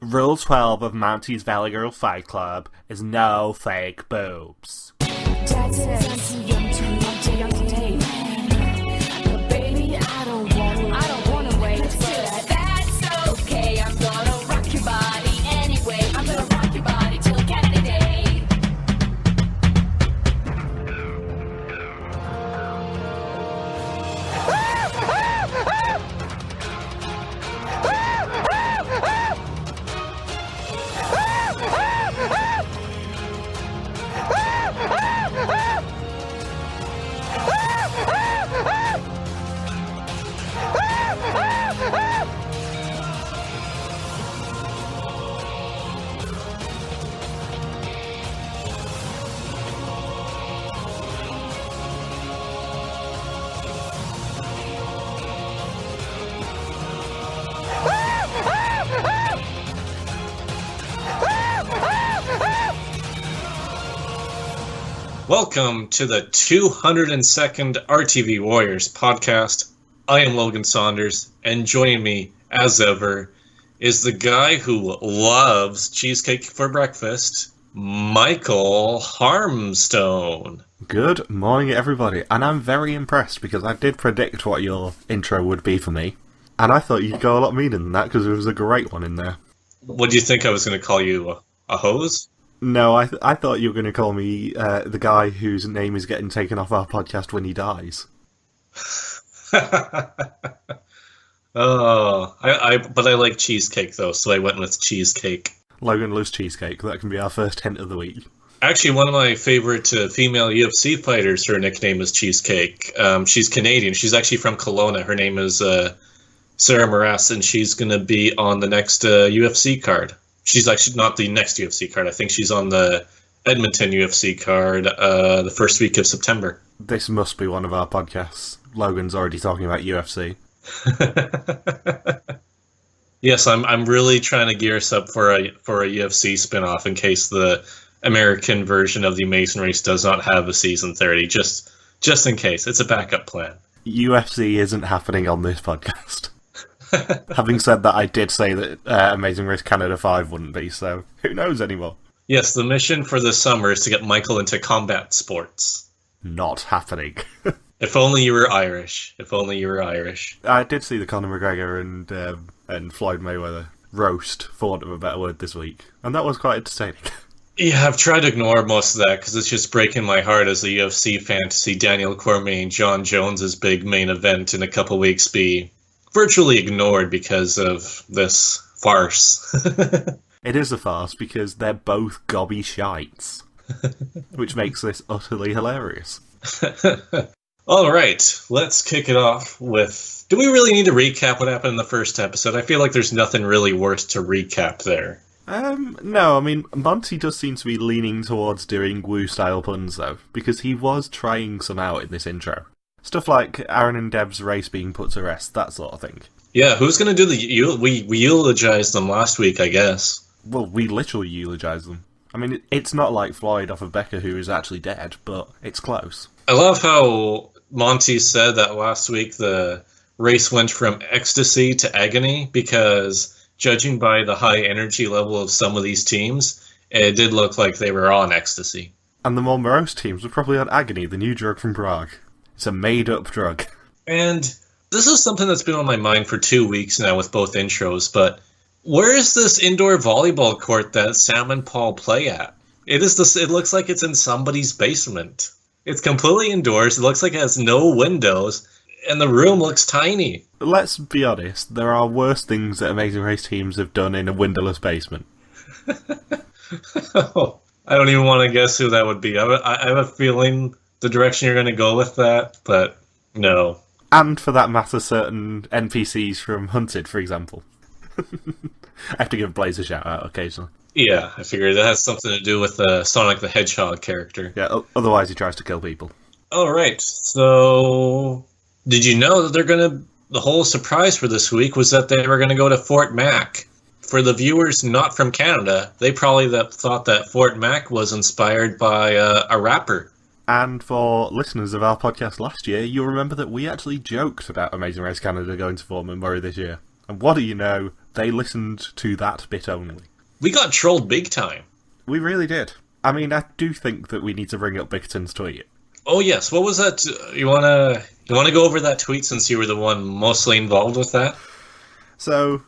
Rule 12 of Monty's Valley Girl Fight Club is no fake boobs. Welcome to the 202nd RTV Warriors podcast. I am Logan Saunders, and joining me, as ever, is the guy who loves cheesecake for breakfast, Michael Harmstone. Good morning, everybody, and I'm very impressed because I did predict what your intro would be for me, and I thought you'd go a lot meaner than that because there was a great one in there. What do you think I was going to call you, a hose? No, I thought you were going to call me the guy whose name is getting taken off our podcast when he dies. But I like cheesecake, though, so I went with cheesecake. Logan loves cheesecake. That can be our first hint of the week. Actually, one of my favorite female UFC fighters, her nickname is Cheesecake. She's Canadian. She's actually from Kelowna. Her name is Sarah Moras, and she's going to be on the next UFC card. She's actually not the next UFC card. I think she's on the Edmonton UFC card the first week of September. This must be one of our podcasts. Logan's already talking about UFC. Yes, I'm really trying to gear us up for a UFC spinoff in case the American version of the Amazing Race does not have a season 30. Just in case. It's a backup plan. UFC isn't happening on this podcast. Having said that, I did say that Amazing Race Canada 5 wouldn't be, so who knows anymore? Yes, the mission for this summer is to get Michael into combat sports. Not happening. If only you were Irish. If only you were Irish. I did see the Conor McGregor and Floyd Mayweather roast, for want of a better word, this week, and that was quite entertaining. Yeah, I've tried to ignore most of that because it's just breaking my heart as a UFC fan to see Daniel Cormier and John Jones' big main event in a couple weeks be virtually ignored because of this farce. It is a farce because they're both gobby shites, which makes this utterly hilarious. All right, let's kick it off with... Do we really need to recap what happened in the first episode? I feel like there's nothing really worth to recap there. No, I mean, Monty does seem to be leaning towards doing Woo-style puns, though, because he was trying some out in this intro. Stuff like Aaron and Deb's race being put to rest, that sort of thing. Yeah, who's going to do the... We eulogized them last week, I guess. Well, we literally eulogized them. I mean, it's not like Floyd off of Becca, who is actually dead, but it's close. I love how Monty said that last week the race went from ecstasy to agony, because judging by the high energy level of some of these teams, it did look like they were on ecstasy. And the more morose teams were probably on agony, the new drug from Prague. It's a made-up drug. And this is something that's been on my mind for 2 weeks now with both intros, but where is this indoor volleyball court that Sam and Paul play at? It looks like it's in somebody's basement. It's completely indoors, it looks like it has no windows, and the room looks tiny. Let's be honest, there are worse things that Amazing Race teams have done in a windowless basement. Oh, I don't even want to guess who that would be. I have a feeling the direction you're going to go with that, but no. And for that matter, certain NPCs from Hunted, for example. I have to give Blaze a shout out occasionally. Yeah, I figured that has something to do with the Sonic the Hedgehog character. Yeah, otherwise he tries to kill people. Alright, so did you know that the whole surprise for this week was that they were going to go to Fort Mac? For the viewers not from Canada, they probably thought that Fort Mac was inspired by a rapper. And for listeners of our podcast last year, you'll remember that we actually joked about Amazing Race Canada going to Fort McMurray this year. And what do you know? they listened to that bit only. We got trolled big time. We really did. I mean, I do think that we need to bring up Bickerton's tweet. Oh yes, what was that? You wanna go over that tweet since you were the one mostly involved with that? So,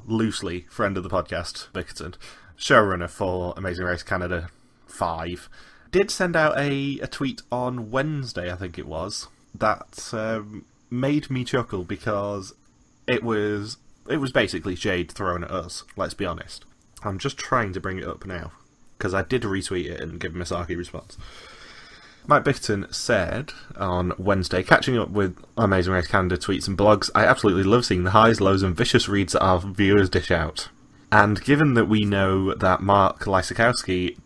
loosely friend of the podcast, Bickerton, showrunner for Amazing Race Canada 5, did send out a tweet on Wednesday, I think it was, that made me chuckle because it was basically shade thrown at us, let's be honest. I'm just trying to bring it up now, because I did retweet it and give him a sarky response. Mike Bickerton said on Wednesday, catching up with Amazing Race Canada tweets and blogs, I absolutely love seeing the highs, lows and vicious reads that our viewers dish out. And given that we know that Mark Lysakowski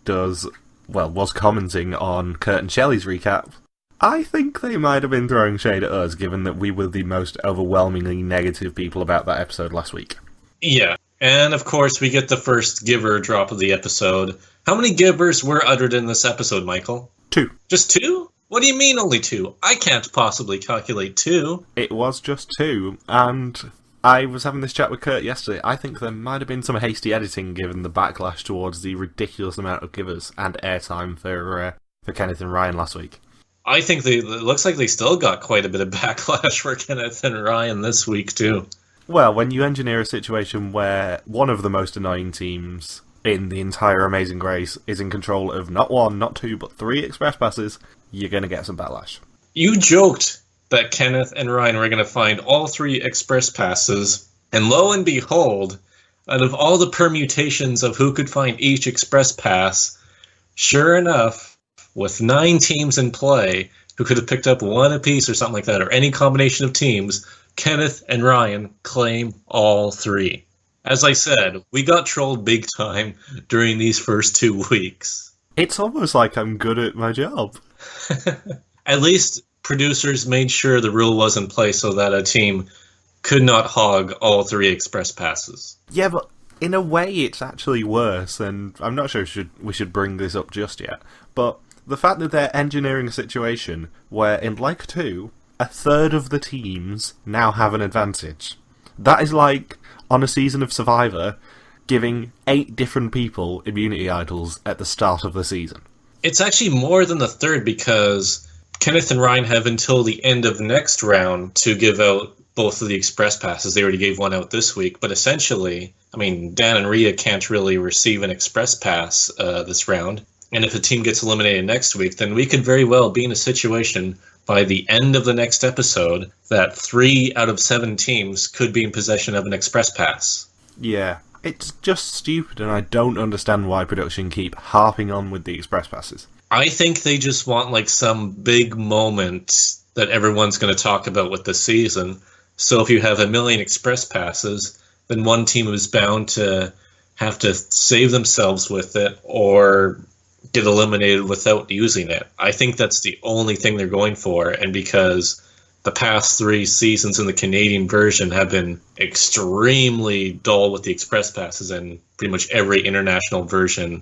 was commenting on Kurt and Shelley's recap, I think they might have been throwing shade at us, given that we were the most overwhelmingly negative people about that episode last week. Yeah, and of course we get the first giver drop of the episode. How many givers were uttered in this episode, Michael? 2. Just 2? What do you mean only 2? I can't possibly calculate 2. It was just 2, and I was having this chat with Kurt yesterday. I think there might have been some hasty editing given the backlash towards the ridiculous amount of givers and airtime for Kenneth and Ryan last week. I think it looks like they still got quite a bit of backlash for Kenneth and Ryan this week too. Well, when you engineer a situation where one of the most annoying teams in the entire Amazing Race is in control of not 1, not 2, but 3 express passes, you're going to get some backlash. You joked that Kenneth and Ryan were going to find all 3 express passes, and lo and behold, out of all the permutations of who could find each express pass, sure enough, with 9 teams in play who could have picked up 1 apiece or something like that, or any combination of teams, Kenneth and Ryan claim all 3. As I said, we got trolled big time during these first 2 weeks. It's almost like I'm good at my job. At least producers made sure the rule was in place so that a team could not hog all 3 express passes. Yeah, but in a way it's actually worse, and I'm not sure we should bring this up just yet, but the fact that they're engineering a situation where in Like 2, a third of the teams now have an advantage. That is like, on a season of Survivor, giving 8 different people immunity idols at the start of the season. It's actually more than the third because Kenneth and Ryan have until the end of next round to give out both of the express passes. They already gave one out this week, but essentially, I mean, Dan and Rhea can't really receive an express pass this round. And if a team gets eliminated next week, then we could very well be in a situation by the end of the next episode that 3 out of 7 teams could be in possession of an express pass. Yeah, it's just stupid, and I don't understand why production keep harping on with the express passes. I think they just want like some big moment that everyone's going to talk about with the season. So if you have 1 million express passes, then one team is bound to have to save themselves with it or get eliminated without using it. I think that's the only thing they're going for, and because the past 3 seasons in the Canadian version have been extremely dull with the express passes, and pretty much every international version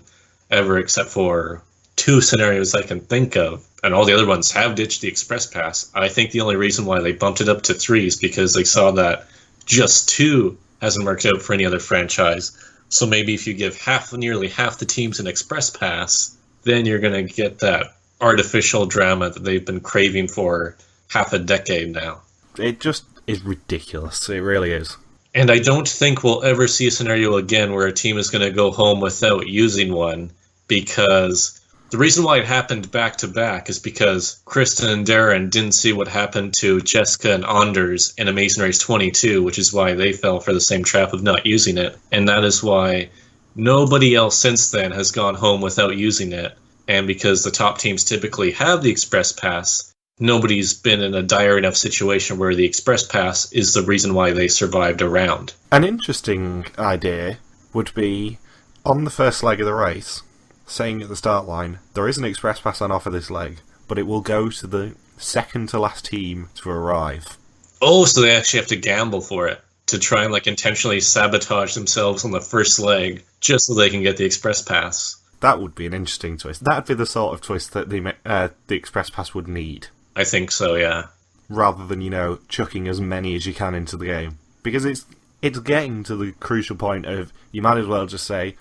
ever except for 2 scenarios I can think of, and all the other ones have ditched the express pass. I think the only reason why they bumped it up to 3 is because they saw that just 2 hasn't worked out for any other franchise. So maybe if you give nearly half the teams an express pass, then you're going to get that artificial drama that they've been craving for half a decade now. It just is ridiculous. It really is. And I don't think we'll ever see a scenario again where a team is going to go home without using one, because the reason why it happened back-to-back is because Kristen and Darren didn't see what happened to Jessica and Anders in Amazing Race 22, which is why they fell for the same trap of not using it. And that is why nobody else since then has gone home without using it. And because the top teams typically have the Express Pass, nobody's been in a dire enough situation where the Express Pass is the reason why they survived a round. An interesting idea would be, on the first leg of the race, saying at the start line, there is an express pass on offer this leg, but it will go to the second to last team to arrive. Oh, so they actually have to gamble for it, to try and intentionally sabotage themselves on the first leg, just so they can get the express pass. That would be an interesting twist. That would be the sort of twist that the express pass would need. I think so, yeah. Rather than, chucking as many as you can into the game. Because It's getting to the crucial point of you might as well just say,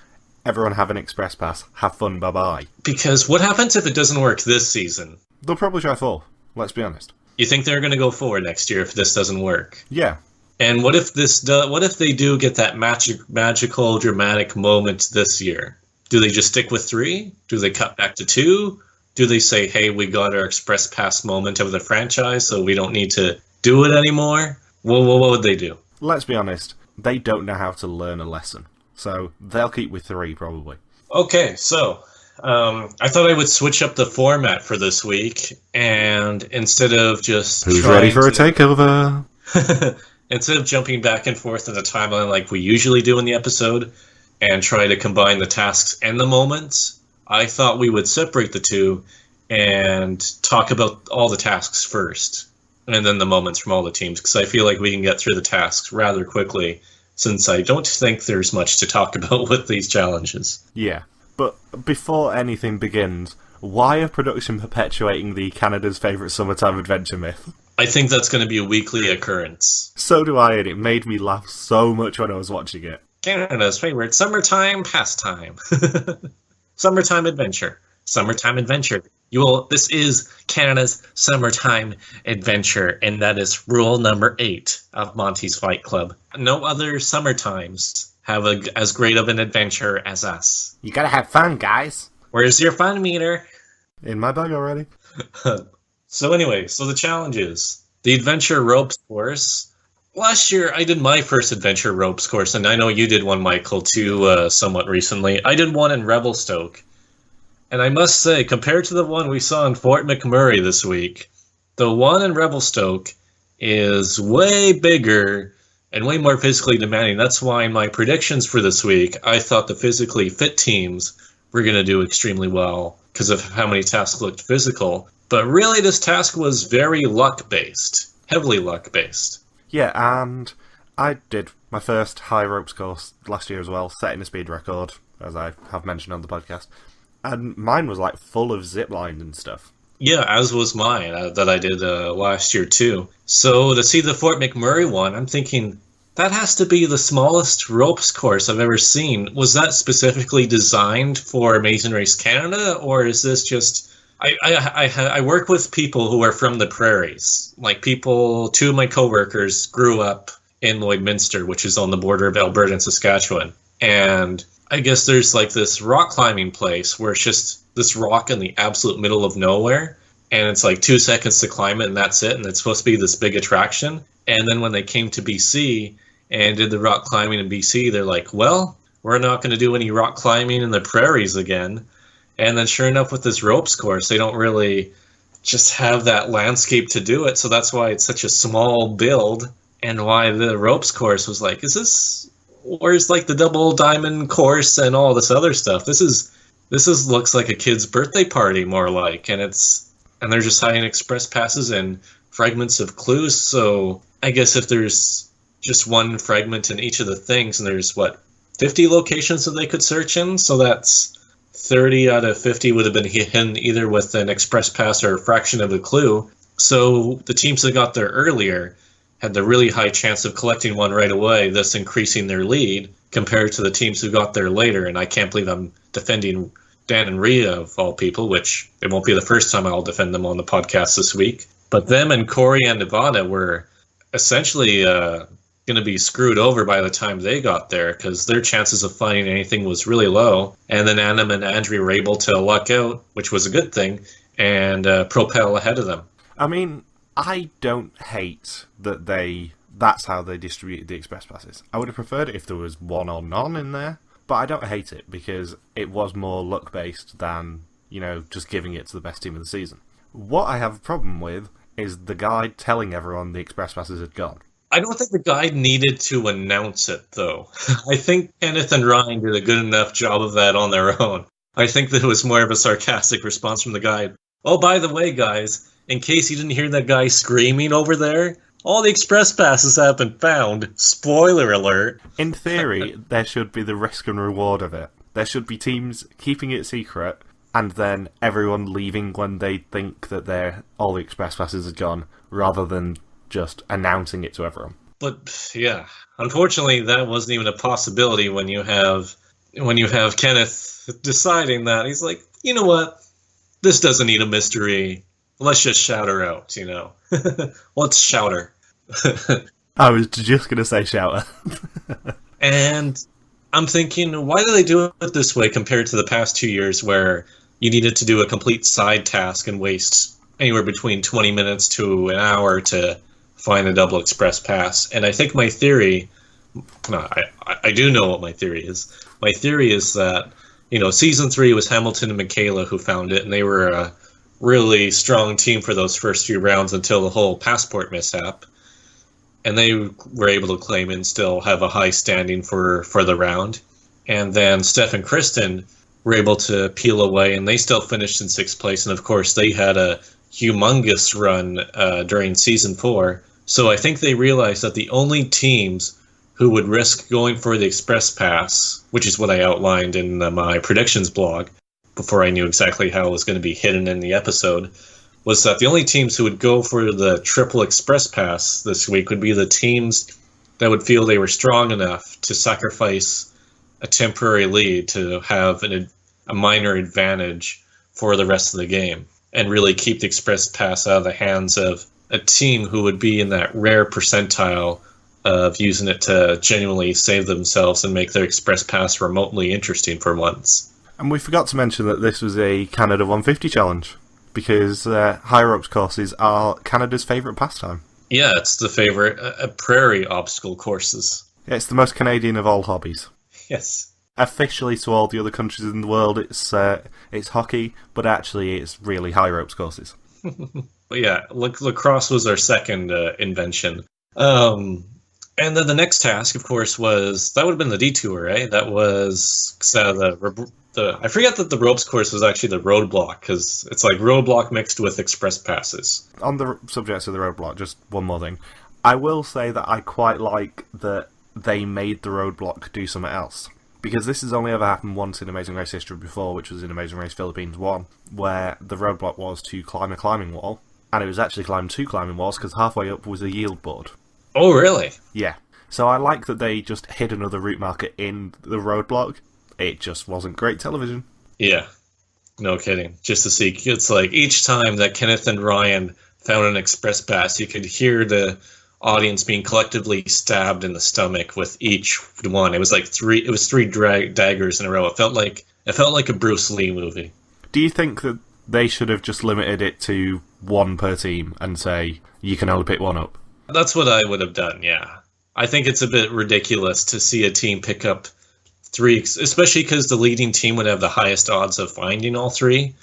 everyone have an express pass, have fun, bye-bye. Because what happens if it doesn't work this season? They'll probably try 4, let's be honest. You think they're going to go 4 next year if this doesn't work? Yeah. And what if they do get that magical, dramatic moment this year? Do they just stick with 3? Do they cut back to 2? Do they say, hey, we got our express pass moment of the franchise, so we don't need to do it anymore? What would they do? Let's be honest, they don't know how to learn a lesson. So they'll keep with 3, probably. Okay, so I thought I would switch up the format for this week, and instead of just Who's ready for a takeover? Instead of jumping back and forth in the timeline like we usually do in the episode, and try to combine the tasks and the moments, I thought we would separate the two and talk about all the tasks first, and then the moments from all the teams, because I feel like we can get through the tasks rather quickly, since I don't think there's much to talk about with these challenges. Yeah, but before anything begins, why are production perpetuating the Canada's favourite summertime adventure myth? I think that's going to be a weekly occurrence. So do I, and it made me laugh so much when I was watching it. Canada's favorite summertime pastime. Summertime adventure. Summertime adventure. This is Canada's summertime adventure, and that is rule number 8 of Monty's Fight Club. No other summertimes have as great of an adventure as us. You gotta have fun, guys. Where's your fun meter? In my bag already. So anyway, the challenges. The adventure ropes course. Last year, I did my first adventure ropes course, and I know you did one, Michael, too, somewhat recently. I did one in Revelstoke. And I must say, compared to the one we saw in Fort McMurray this week, the one in Revelstoke is way bigger and way more physically demanding. That's why in my predictions for this week, I thought the physically fit teams were going to do extremely well because of how many tasks looked physical. But really, this task was very luck-based, heavily luck-based. Yeah, and I did my first high ropes course last year as well, setting a speed record, as I have mentioned on the podcast. And mine was like full of zip lines and stuff. Yeah, as was mine that I did last year too. So to see the Fort McMurray one, I'm thinking that has to be the smallest ropes course I've ever seen. Was that specifically designed for Amazing Race Canada, or is this just... I work with people who are from the prairies. Like two of my coworkers grew up in Lloydminster, which is on the border of Alberta and Saskatchewan. And I guess there's like this rock climbing place where it's just this rock in the absolute middle of nowhere. And it's like 2 seconds to climb it and that's it. And it's supposed to be this big attraction. And then when they came to BC and did the rock climbing in BC, they're like, well, we're not going to do any rock climbing in the prairies again. And then sure enough, with this ropes course, they don't really just have that landscape to do it. So that's why it's such a small build, and why the ropes course was like, where's like the double diamond course and all this other stuff? This looks like a kid's birthday party more like, and they're just hiding express passes and fragments of clues. So I guess if there's just one fragment in each of the things, and there's 50 locations that they could search in, so that's 30 out of 50 would have been hidden either with an express pass or a fraction of a clue. So the teams that got there earlier had the really high chance of collecting one right away, thus increasing their lead compared to the teams who got there later. And I can't believe I'm defending Dan and Rhea, of all people, which it won't be the first time I'll defend them on the podcast this week. But them and Corey and Ivana were essentially going to be screwed over by the time they got there, because their chances of finding anything was really low. And then Adam and Andrea were able to luck out, which was a good thing, and propel ahead of them. I mean, I don't hate that that's how they distributed the express passes. I would have preferred it if there was one or none in there, but I don't hate it because it was more luck-based than, just giving it to the best team of the season. What I have a problem with is the guide telling everyone the express passes had gone. I don't think the guide needed to announce it, though. I think Kenneth and Ryan did a good enough job of that on their own. I think that it was more of a sarcastic response from the guide. Oh, by the way, guys, in case you didn't hear that guy screaming over there, all the express passes have been found. Spoiler alert. In theory, there should be the risk and reward of it. There should be teams keeping it secret, and then everyone leaving when they think that all the express passes are gone, rather than just announcing it to everyone. But yeah, unfortunately, that wasn't even a possibility when you have Kenneth deciding that he's like, you know what, this doesn't need a mystery. Let's just shout her out, Let's shout her. I was just going to say shouter. And I'm thinking, why do they do it this way compared to the past 2 years where you needed to do a complete side task and waste anywhere between 20 minutes to an hour to find a double express pass? And I think my theory, no, I do know what my theory is. My theory is that, season 3 was Hamilton and Michaela who found it, and they were a really strong team for those first few rounds until the whole passport mishap. And they were able to claim and still have a high standing for the round. And then Steph and Kristen were able to peel away, and they still finished in 6th place. And of course, they had a humongous run during season 4. So I think they realized that the only teams who would risk going for the Express Pass, which is what I outlined in my predictions blog before I knew exactly how it was going to be hidden in the episode, was that the only teams who would go for the triple Express Pass this week would be the teams that would feel they were strong enough to sacrifice a temporary lead to have a minor advantage for the rest of the game and really keep the Express Pass out of the hands of a team who would be in that rare percentile of using it to genuinely save themselves and make their Express Pass remotely interesting for once. And we forgot to mention that this was a Canada 150 challenge, because high ropes courses are Canada's favourite pastime. Yeah, it's the favourite prairie obstacle courses. Yeah, it's the most Canadian of all hobbies. Yes. Officially, to all the other countries in the world, it's hockey, but actually it's really high ropes courses. But yeah, lacrosse was our second invention. And then the next task, of course, that would have been the detour, right? That was I forget that the ropes course was actually the roadblock, because it's like roadblock mixed with express passes. On the subject of the roadblock, just one more thing. I will say that I quite like that they made the roadblock do something else. Because this has only ever happened once in Amazing Race history before, which was in Amazing Race Philippines 1, where the roadblock was to climb a climbing wall, and it was actually climb 2 climbing walls, because halfway up was a yield board. Oh, really? Yeah. So I like that they just hid another route marker in the roadblock. It just wasn't great television. Yeah. No kidding. Just to see, it's like each time that Kenneth and Ryan found an express pass, you could hear the audience being collectively stabbed in the stomach with each one. It was like three daggers in a row. It felt like a Bruce Lee movie. Do you think that they should have just limited it to one per team and say you can only pick one up? That's what I would have done, yeah. I think it's a bit ridiculous to see a team pick up 3, especially because the leading team would have the highest odds of finding all 3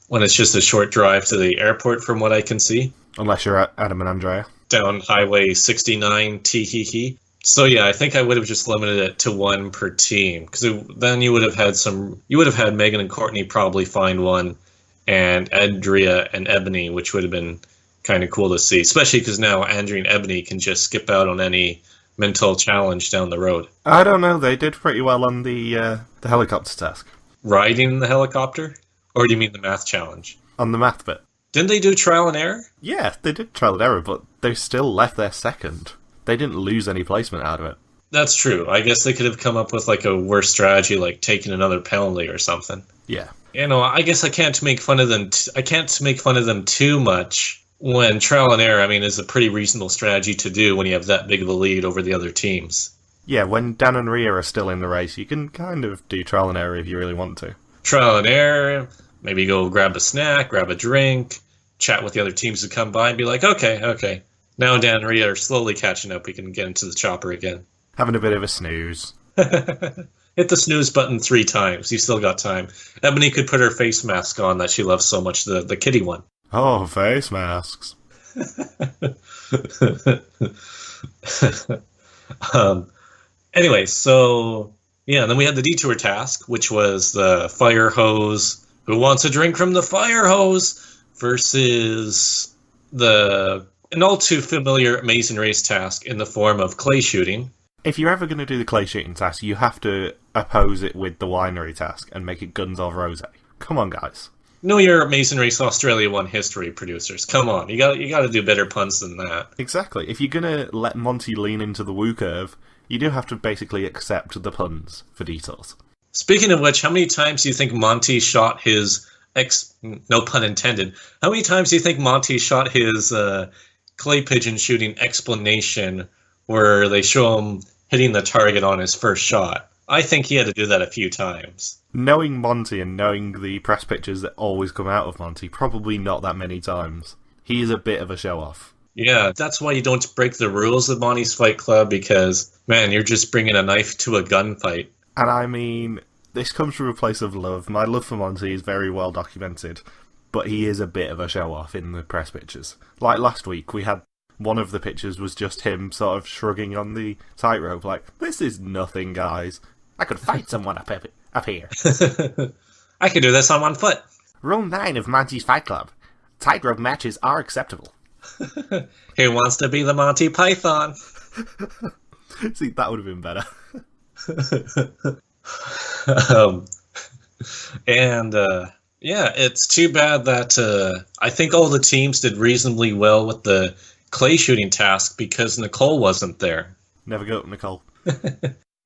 when it's just a short drive to the airport, from what I can see. Unless you're Adam and Andrea. Down Highway 69, tee-hee-hee. So yeah, I think I would have just limited it to 1 per team, because then you would have had Megan and Courtney probably find one, and Andrea and Ebonie, which would have been kind of cool to see, especially because now Andrea and Ebonie can just skip out on any mental challenge down the road. I don't know, they did pretty well on the helicopter task. Riding the helicopter? Or do you mean the math challenge? On the math bit. Didn't they do trial and error? Yeah, they did trial and error, but they still left their second. They didn't lose any placement out of it. That's true. I guess they could have come up with like a worse strategy, like taking another penalty or something. Yeah. I guess I can't make fun of them. I can't make fun of them too much when trial and error, is a pretty reasonable strategy to do when you have that big of a lead over the other teams. Yeah, when Dan and Rhea are still in the race, you can kind of do trial and error if you really want to. Trial and error, maybe go grab a snack, grab a drink, chat with the other teams who come by and be like, okay. Now Dan and Rhea are slowly catching up. We can get into the chopper again. Having a bit of a snooze. Hit the snooze button 3 times. You still got time. Ebonie could put her face mask on that she loves so much, the kitty one. Oh, face masks. Anyway, so yeah, then we had the detour task, which was the fire hose. Who wants a drink from the fire hose? Versus an all too familiar Amazing Race task in the form of clay shooting. If you're ever going to do the clay shooting task, you have to oppose it with the winery task and make it Guns of Rose. Come on, guys. know your Amazing Race Australia 1 history producers. Come on, you got to do better puns than that. Exactly. If you're gonna let Monty lean into the woo curve, you do have to basically accept the puns for detours. Speaking of which, how many times do you think Monty shot his no pun intended, how many times do you think Monty shot his clay pigeon shooting explanation where they show him hitting the target on his first shot? I think he had to do that a few times. Knowing Monty and knowing the press pictures that always come out of Monty, probably not that many times. He is a bit of a show-off. Yeah, that's why you don't break the rules of Monty's Fight Club, because, man, you're just bringing a knife to a gunfight. And I mean, this comes from a place of love. My love for Monty is very well documented, but he is a bit of a show-off in the press pictures. Like last week, we had one of the pictures was just him sort of shrugging on the tightrope, like, this is nothing, guys. I could fight someone up here. I could do this on 1 foot. Rule 9 of Monty's Fight Club. Tightrope matches are acceptable. Who wants to be the Monty Python? See, that would have been better. Yeah, it's too bad that I think all the teams did reasonably well with the clay shooting task because Nicole wasn't there. Never go up, Nicole.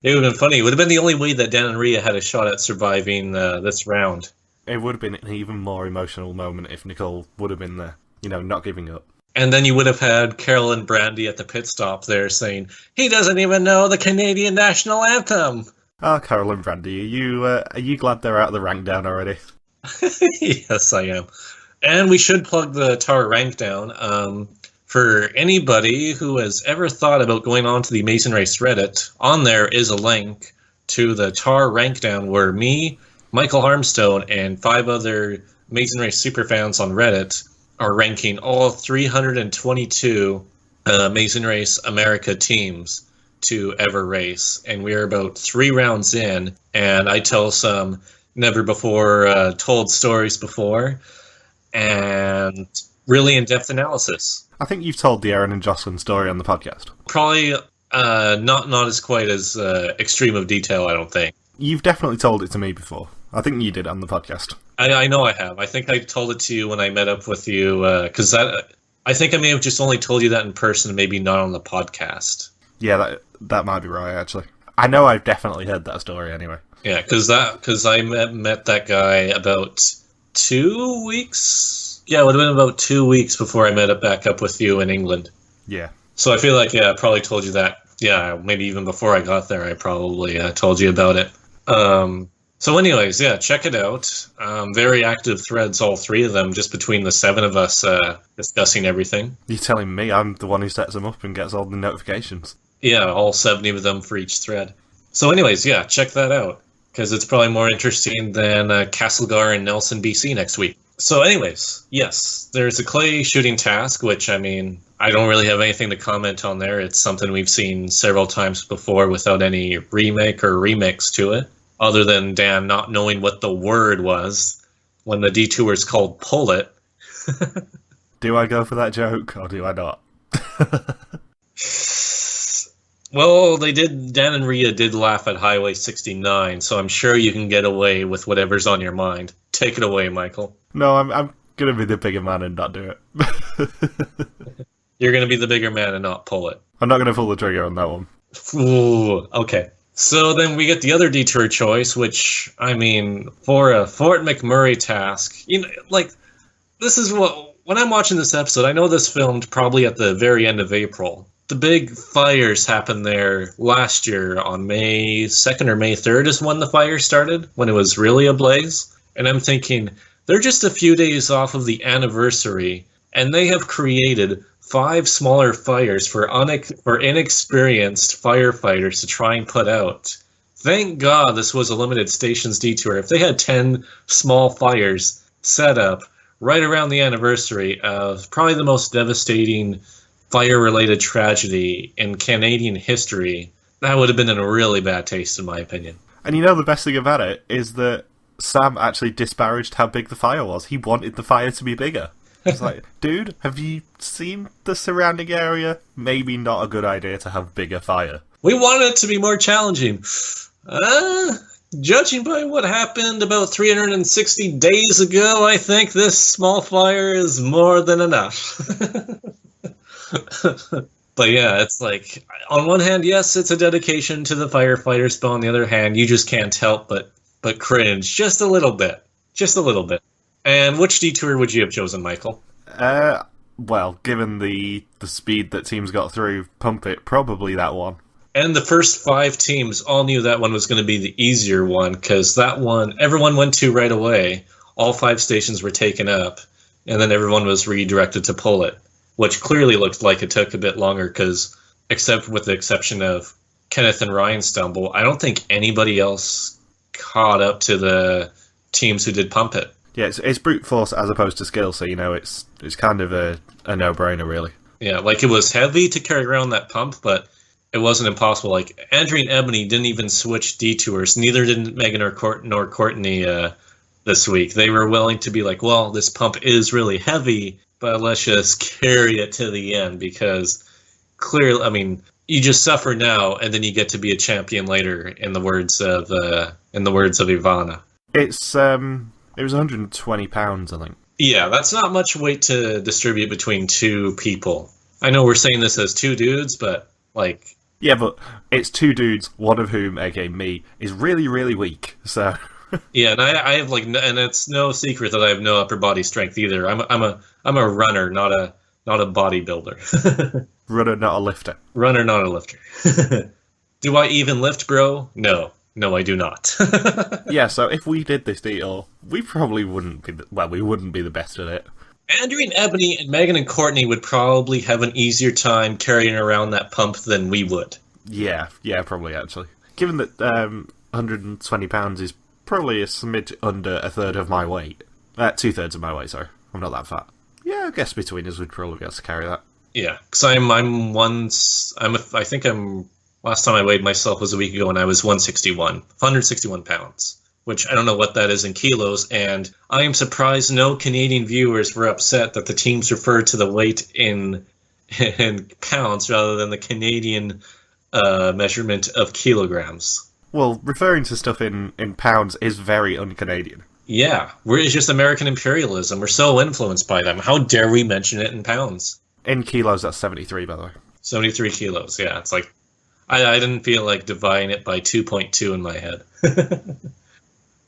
It would have been funny. It would have been the only way that Dan and Rhea had a shot at surviving this round. It would have been an even more emotional moment if Nicole would have been there, not giving up. And then you would have had Carol and Brandy at the pit stop there saying, he doesn't even know the Canadian national anthem. Ah, Carol and Brandy, are you glad they're out of the rankdown already? Yes, I am. And we should plug the Tar Rankdown. For anybody who has ever thought about going on to the Amazing Race Reddit, on there is a link to the Tar Rankdown where me, Michael Harmstone, and 5 other Amazing Race superfans on Reddit are ranking all 322 Amazing Race America teams to ever race. And we're about 3 rounds in, and I tell some never-before told stories before, and really in-depth analysis. I think you've told the Aaron and Jocelyn story on the podcast. Probably not as quite as extreme of detail, I don't think. You've definitely told it to me before. I think you did on the podcast. I know I have. I think I told it to you when I met up with you, because I think I may have just only told you that in person, maybe not on the podcast. Yeah, that might be right, actually. I know I've definitely heard that story anyway. Yeah, because I met that guy about 2 weeks. Yeah, it would have been about 2 weeks before I met back up with you in England. Yeah. So I feel like, I probably told you that. Yeah, maybe even before I got there, I probably told you about it. So anyways, yeah, check it out. Very active threads, all 3 of them, just between the 7 of us discussing everything. You're telling me I'm the one who sets them up and gets all the notifications? Yeah, all 70 of them for each thread. So anyways, yeah, check that out, because it's probably more interesting than Castlegar and Nelson, BC next week. So anyways, yes, there's a clay shooting task, which, I mean, I don't really have anything to comment on there. It's something we've seen several times before without any remake or remix to it, other than Dan not knowing what the word was when the detours called pull it. Do I go for that joke, or do I not? Well, Dan and Rhea did laugh at Highway 69, so I'm sure you can get away with whatever's on your mind. Take it away, Michael. No, I'm going to be the bigger man and not do it. You're going to be the bigger man and not pull it. I'm not going to pull the trigger on that one. Ooh, okay. So then we get the other detour choice, which, I mean, for a Fort McMurray task, this is when I'm watching this episode, I know this filmed probably at the very end of April. The big fires happened there last year on May 2nd or May 3rd is when the fire started, when it was really ablaze. And I'm thinking, they're just a few days off of the anniversary, and they have created 5 smaller fires for inexperienced firefighters to try and put out. Thank God this was a limited stations detour. If they had 10 small fires set up right around the anniversary of probably the most devastating fire-related tragedy in Canadian history, that would have been in a really bad taste, in my opinion. And the best thing about it is that Sam actually disparaged how big the fire was. He wanted the fire to be bigger. It's like, dude, have you seen the surrounding area? Maybe not a good idea to have bigger fire. We wanted it to be more challenging. judging by what happened about 360 days ago, I think this small fire is more than enough. But yeah, it's like, on one hand, yes, it's a dedication to the firefighters, but on the other hand, you just can't help but cringe just a little bit. Just a little bit. And which detour would you have chosen, Michael? Well, given the speed that teams got through Pump It, probably that one. And the first 5 teams all knew that one was going to be the easier one, because that one everyone went to right away. All 5 stations were taken up, and then everyone was redirected to Pull It, which clearly looked like it took a bit longer, because except with the exception of Kenneth and Ryan stumble, I don't think anybody else caught up to the teams who did Pump It. Yeah, it's brute force as opposed to skill, so, it's kind of a no-brainer, really. Yeah, like, it was heavy to carry around that pump, but it wasn't impossible. Like, Andrea Ebonie didn't even switch detours. Neither did Megan nor Courtney this week. They were willing to be like, well, this pump is really heavy, but let's just carry it to the end, because clearly, I mean, you just suffer now, and then you get to be a champion later, in the words of Ivana. It was £120, I think. Yeah, that's not much weight to distribute between 2 people. I know we're saying this as 2 dudes, but, like... Yeah, but it's 2 dudes, one of whom, aka me, is really, really weak, so... Yeah, and I have, like, and it's no secret that I have no upper body strength either. I'm a runner, not a bodybuilder. Runner, not a lifter. Runner, not a lifter. Do I even lift, bro? No, I do not. Yeah, so if we did this deal, we probably wouldn't be we wouldn't be the best at it. Andrea and Ebonie and Megan and Courtney would probably have an easier time carrying around that pump than we would. Yeah, probably, actually. Given that £120 is probably a smidge under a third of my weight. 2/3 of my weight, sorry. I'm not that fat. Yeah, I guess between us we'd probably be able to carry that. Yeah, because I think last time I weighed myself was a week ago, and I was 161 pounds, which I don't know what that is in kilos, and I am surprised no Canadian viewers were upset that the teams referred to the weight in pounds rather than the Canadian measurement of kilograms. Well, referring to stuff in pounds is very un-Canadian. Yeah, it's just American imperialism. We're so influenced by them. How dare we mention it in pounds? In kilos, that's 73, by the way. 73 kilos, yeah. It's like, I didn't feel like dividing it by 2.2 in my head.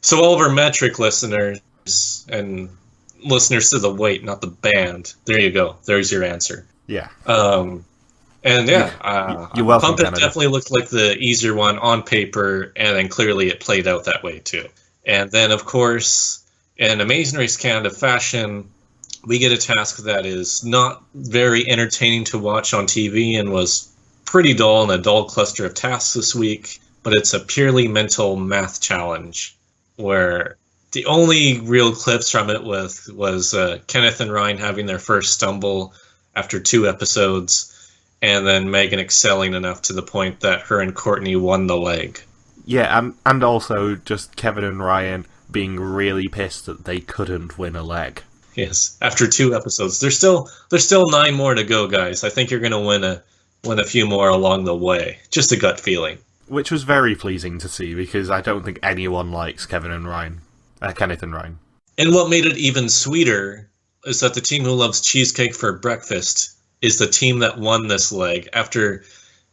So all of our metric listeners and listeners to the weight, not the band, there you go. There's your answer. Yeah. And yeah, you're welcome, Pump It Canada. definitely looked like the easier one on paper, and then clearly it played out that way too. And then, of course, in Amazing Race Canada fashion, we get a task that is not very entertaining to watch on TV and was pretty dull and a dull cluster of tasks this week, but it's a purely mental math challenge where the only real clips from it was Kenneth and Ryan having their first stumble after 2 episodes, and then Megan excelling enough to the point that her and Courtney won the leg. Yeah, and also just Kevin and Ryan being really pissed that they couldn't win a leg. Yes, after 2 episodes. There's still 9 more to go, guys. I think you're going to win a few more along the way. Just a gut feeling. Which was very pleasing to see, because I don't think anyone likes Kenneth and Ryan. And what made it even sweeter is that the team who loves cheesecake for breakfast is the team that won this leg after...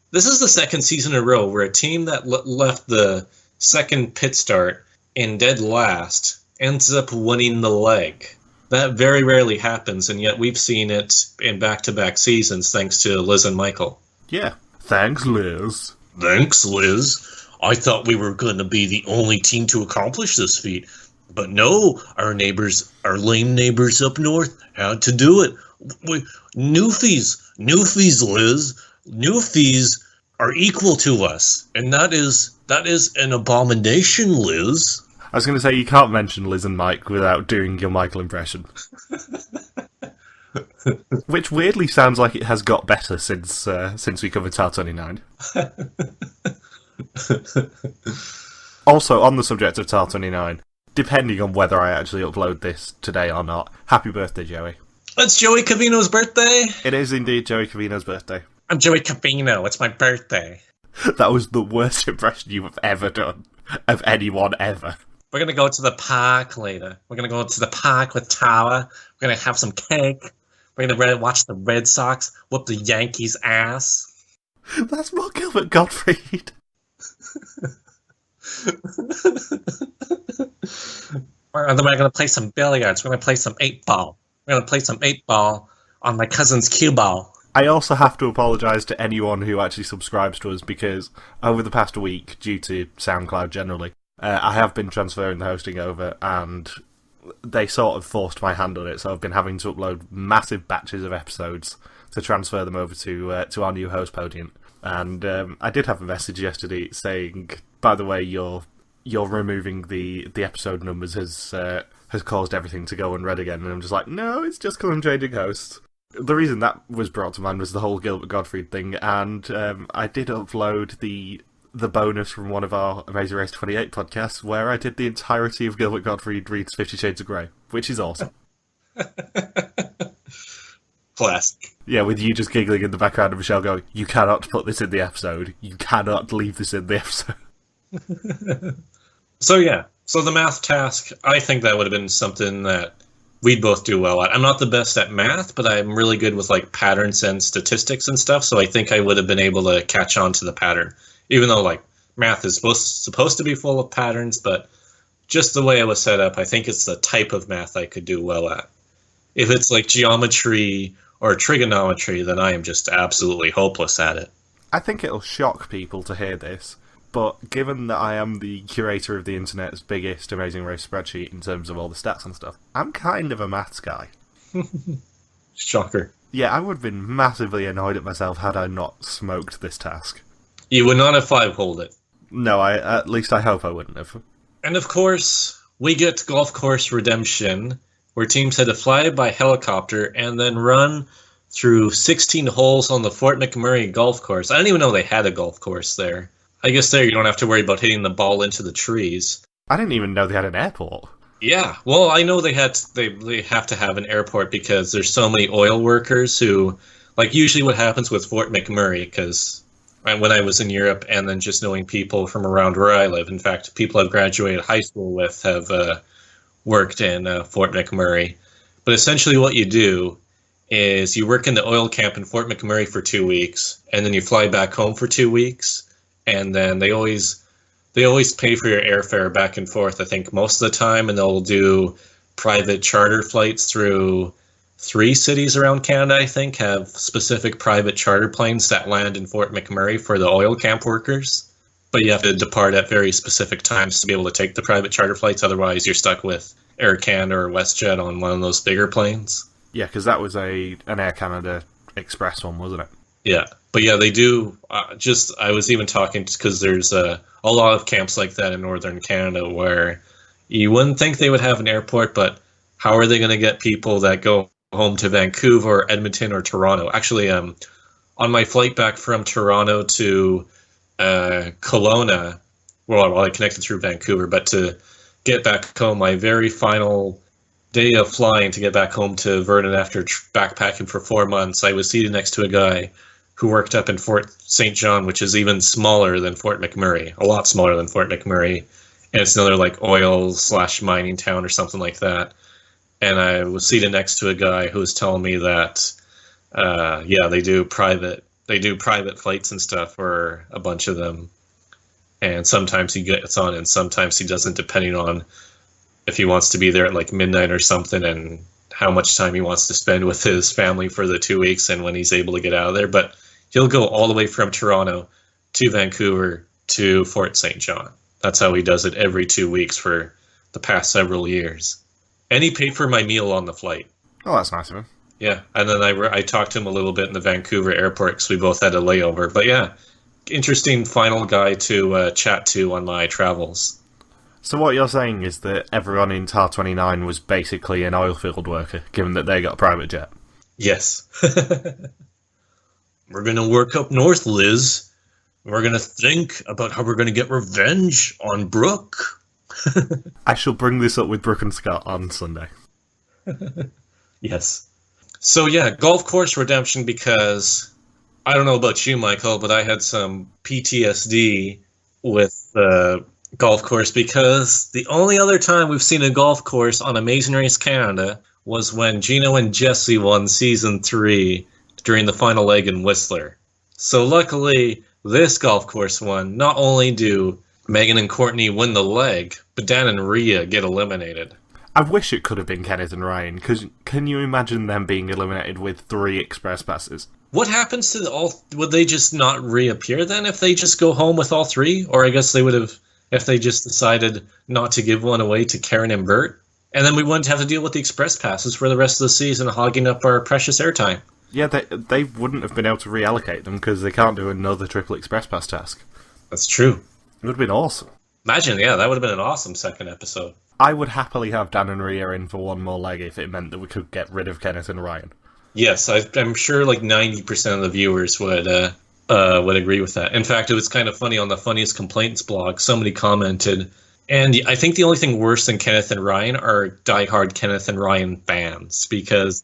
This is the second season in a row where a team that left the second pit start in dead last ends up winning the leg. That very rarely happens, and yet we've seen it in back-to-back seasons thanks to Liz and Michael. Yeah. Thanks, Liz. Thanks, Liz. I thought we were going to be the only team to accomplish this feat. But no, our lame neighbors up north had to do it. Newfies, Liz. Newfies are equal to us. And that is an abomination, Liz. I was going to say, you can't mention Liz and Mike without doing your Michael impression. Which weirdly sounds like it has got better since we covered Tar 29. Also, on the subject of Tar 29, depending on whether I actually upload this today or not, happy birthday, Joey. It's Joey Cavino's birthday? It is indeed Joey Cavino's birthday. I'm Joey Cavino. It's my birthday. That was the worst impression you have ever done. of anyone ever. We're going to go to the park later. We're going to go to the park with Tara. We're going to have some cake. We're going to watch the Red Sox whoop the Yankees' ass. That's more Gilbert Gottfried. And then we're going to play some billiards. We're going to play some 8-ball. We're going to play some 8-ball on my cousin's cue ball. I also have to apologise to anyone who actually subscribes to us, because over the past week, due to SoundCloud generally, I have been transferring the hosting over, and they sort of forced my hand on it, so I've been having to upload massive batches of episodes to transfer them over to our new host, Podium. And I did have a message yesterday saying, by the way, you're removing the episode numbers has caused everything to go unread again, and I'm just like, no, it's just because I'm changing hosts. The reason that was brought to mind was the whole Gilbert Gottfried thing, and I did upload the bonus from one of our Amazing Race 28 podcasts, where I did the entirety of Gilbert Gottfried reads 50 Shades of Grey, which is awesome. Classic. Yeah, with you just giggling in the background and Michelle going, you cannot put this in the episode. You cannot leave this in the episode. So the math task, I think that would have been something that we'd both do well at. I'm not the best at math, but I'm really good with like patterns and statistics and stuff, so I think I would have been able to catch on to the pattern. Even though like math is supposed to be full of patterns, but just the way it was set up, I think it's the type of math I could do well at. If it's like geometry or trigonometry, then I am just absolutely hopeless at it. I think it'll shock people to hear this, but given that I am the curator of the internet's biggest Amazing Race spreadsheet in terms of all the stats and stuff, I'm kind of a maths guy. Shocker. Yeah, I would have been massively annoyed at myself had I not smoked this task. You would not have 5-holed it. No, at least I hope I wouldn't have. And of course, we get Golf Course Redemption, where teams had to fly by helicopter and then run through 16 holes on the Fort McMurray golf course. I didn't even know they had a golf course there. I guess there you don't have to worry about hitting the ball into the trees. I didn't even know they had an airport. Yeah, well, I know they have to have an airport because there's so many oil workers who, like usually what happens with Fort McMurray, because when I was in Europe and then just knowing people from around where I live, in fact, people I've graduated high school with have worked in Fort McMurray. But essentially what you do is you work in the oil camp in Fort McMurray for 2 weeks, and then you fly back home for 2 weeks, and then they always pay for your airfare back and forth, I think, most of the time, and they'll do private charter flights through 3 cities around Canada, I think, have specific private charter planes that land in Fort McMurray for the oil camp workers. But you have to depart at very specific times to be able to take the private charter flights, otherwise you're stuck with Air Canada or WestJet on one of those bigger planes. Yeah, because that was an Air Canada Express one, wasn't it? Yeah, but yeah, they do. I was even talking because there's a lot of camps like that in northern Canada where you wouldn't think they would have an airport, but how are they going to get people that go home to Vancouver or Edmonton or Toronto? Actually, on my flight back from Toronto to Kelowna, well, I connected through Vancouver, but to get back home, my very final day of flying to get back home to Vernon after backpacking for 4 months, I was seated next to a guy who worked up in Fort St. John, which is even smaller than Fort McMurray, a lot smaller than Fort McMurray, and it's another like oil/mining town or something like that. And I was seated next to a guy who was telling me that, they do private flights and stuff for a bunch of them, and sometimes he gets on and sometimes he doesn't, depending on if he wants to be there at like midnight or something and how much time he wants to spend with his family for the 2 weeks and when he's able to get out of there. But he'll go all the way from Toronto to Vancouver to Fort St. John. That's how he does it every 2 weeks for the past several years. And he paid for my meal on the flight. Oh, that's nice of him. Yeah, and then I talked to him a little bit in the Vancouver airport because we both had a layover. But yeah, interesting final guy to chat to on my travels. So what you're saying is that everyone in TAR 29 was basically an oil field worker, given that they got a private jet? Yes. We're going to work up north, Liz. We're going to think about how we're going to get revenge on Brooke. I shall bring this up with Brooke and Scott on Sunday. Yes. So yeah, Golf Course Redemption, because I don't know about you, Michael, but I had some PTSD with golf course, because the only other time we've seen a golf course on Amazing Race Canada was when Gino and Jesse won season 3 during the final leg in Whistler. So luckily, this golf course won. Not only do Megan and Courtney win the leg, but Dan and Rhea get eliminated. I wish it could have been Kenneth and Ryan, because can you imagine them being eliminated with 3 express passes? What happens to all? Would they just not reappear then if they just go home with all 3? Or I guess they would have if they just decided not to give one away to Karen and Bert. And then we wouldn't have to deal with the express passes for the rest of the season, hogging up our precious airtime. Yeah, they wouldn't have been able to reallocate them because they can't do another triple express pass task. That's true. It would have been awesome. Imagine, yeah, that would have been an awesome second episode. I would happily have Dan and Rhea in for one more leg if it meant that we could get rid of Kenneth and Ryan. Yes, I'm sure like 90% of the viewers would agree with that. In fact, it was kind of funny on the Funniest Complaints blog. Somebody commented, and I think the only thing worse than Kenneth and Ryan are diehard Kenneth and Ryan fans, because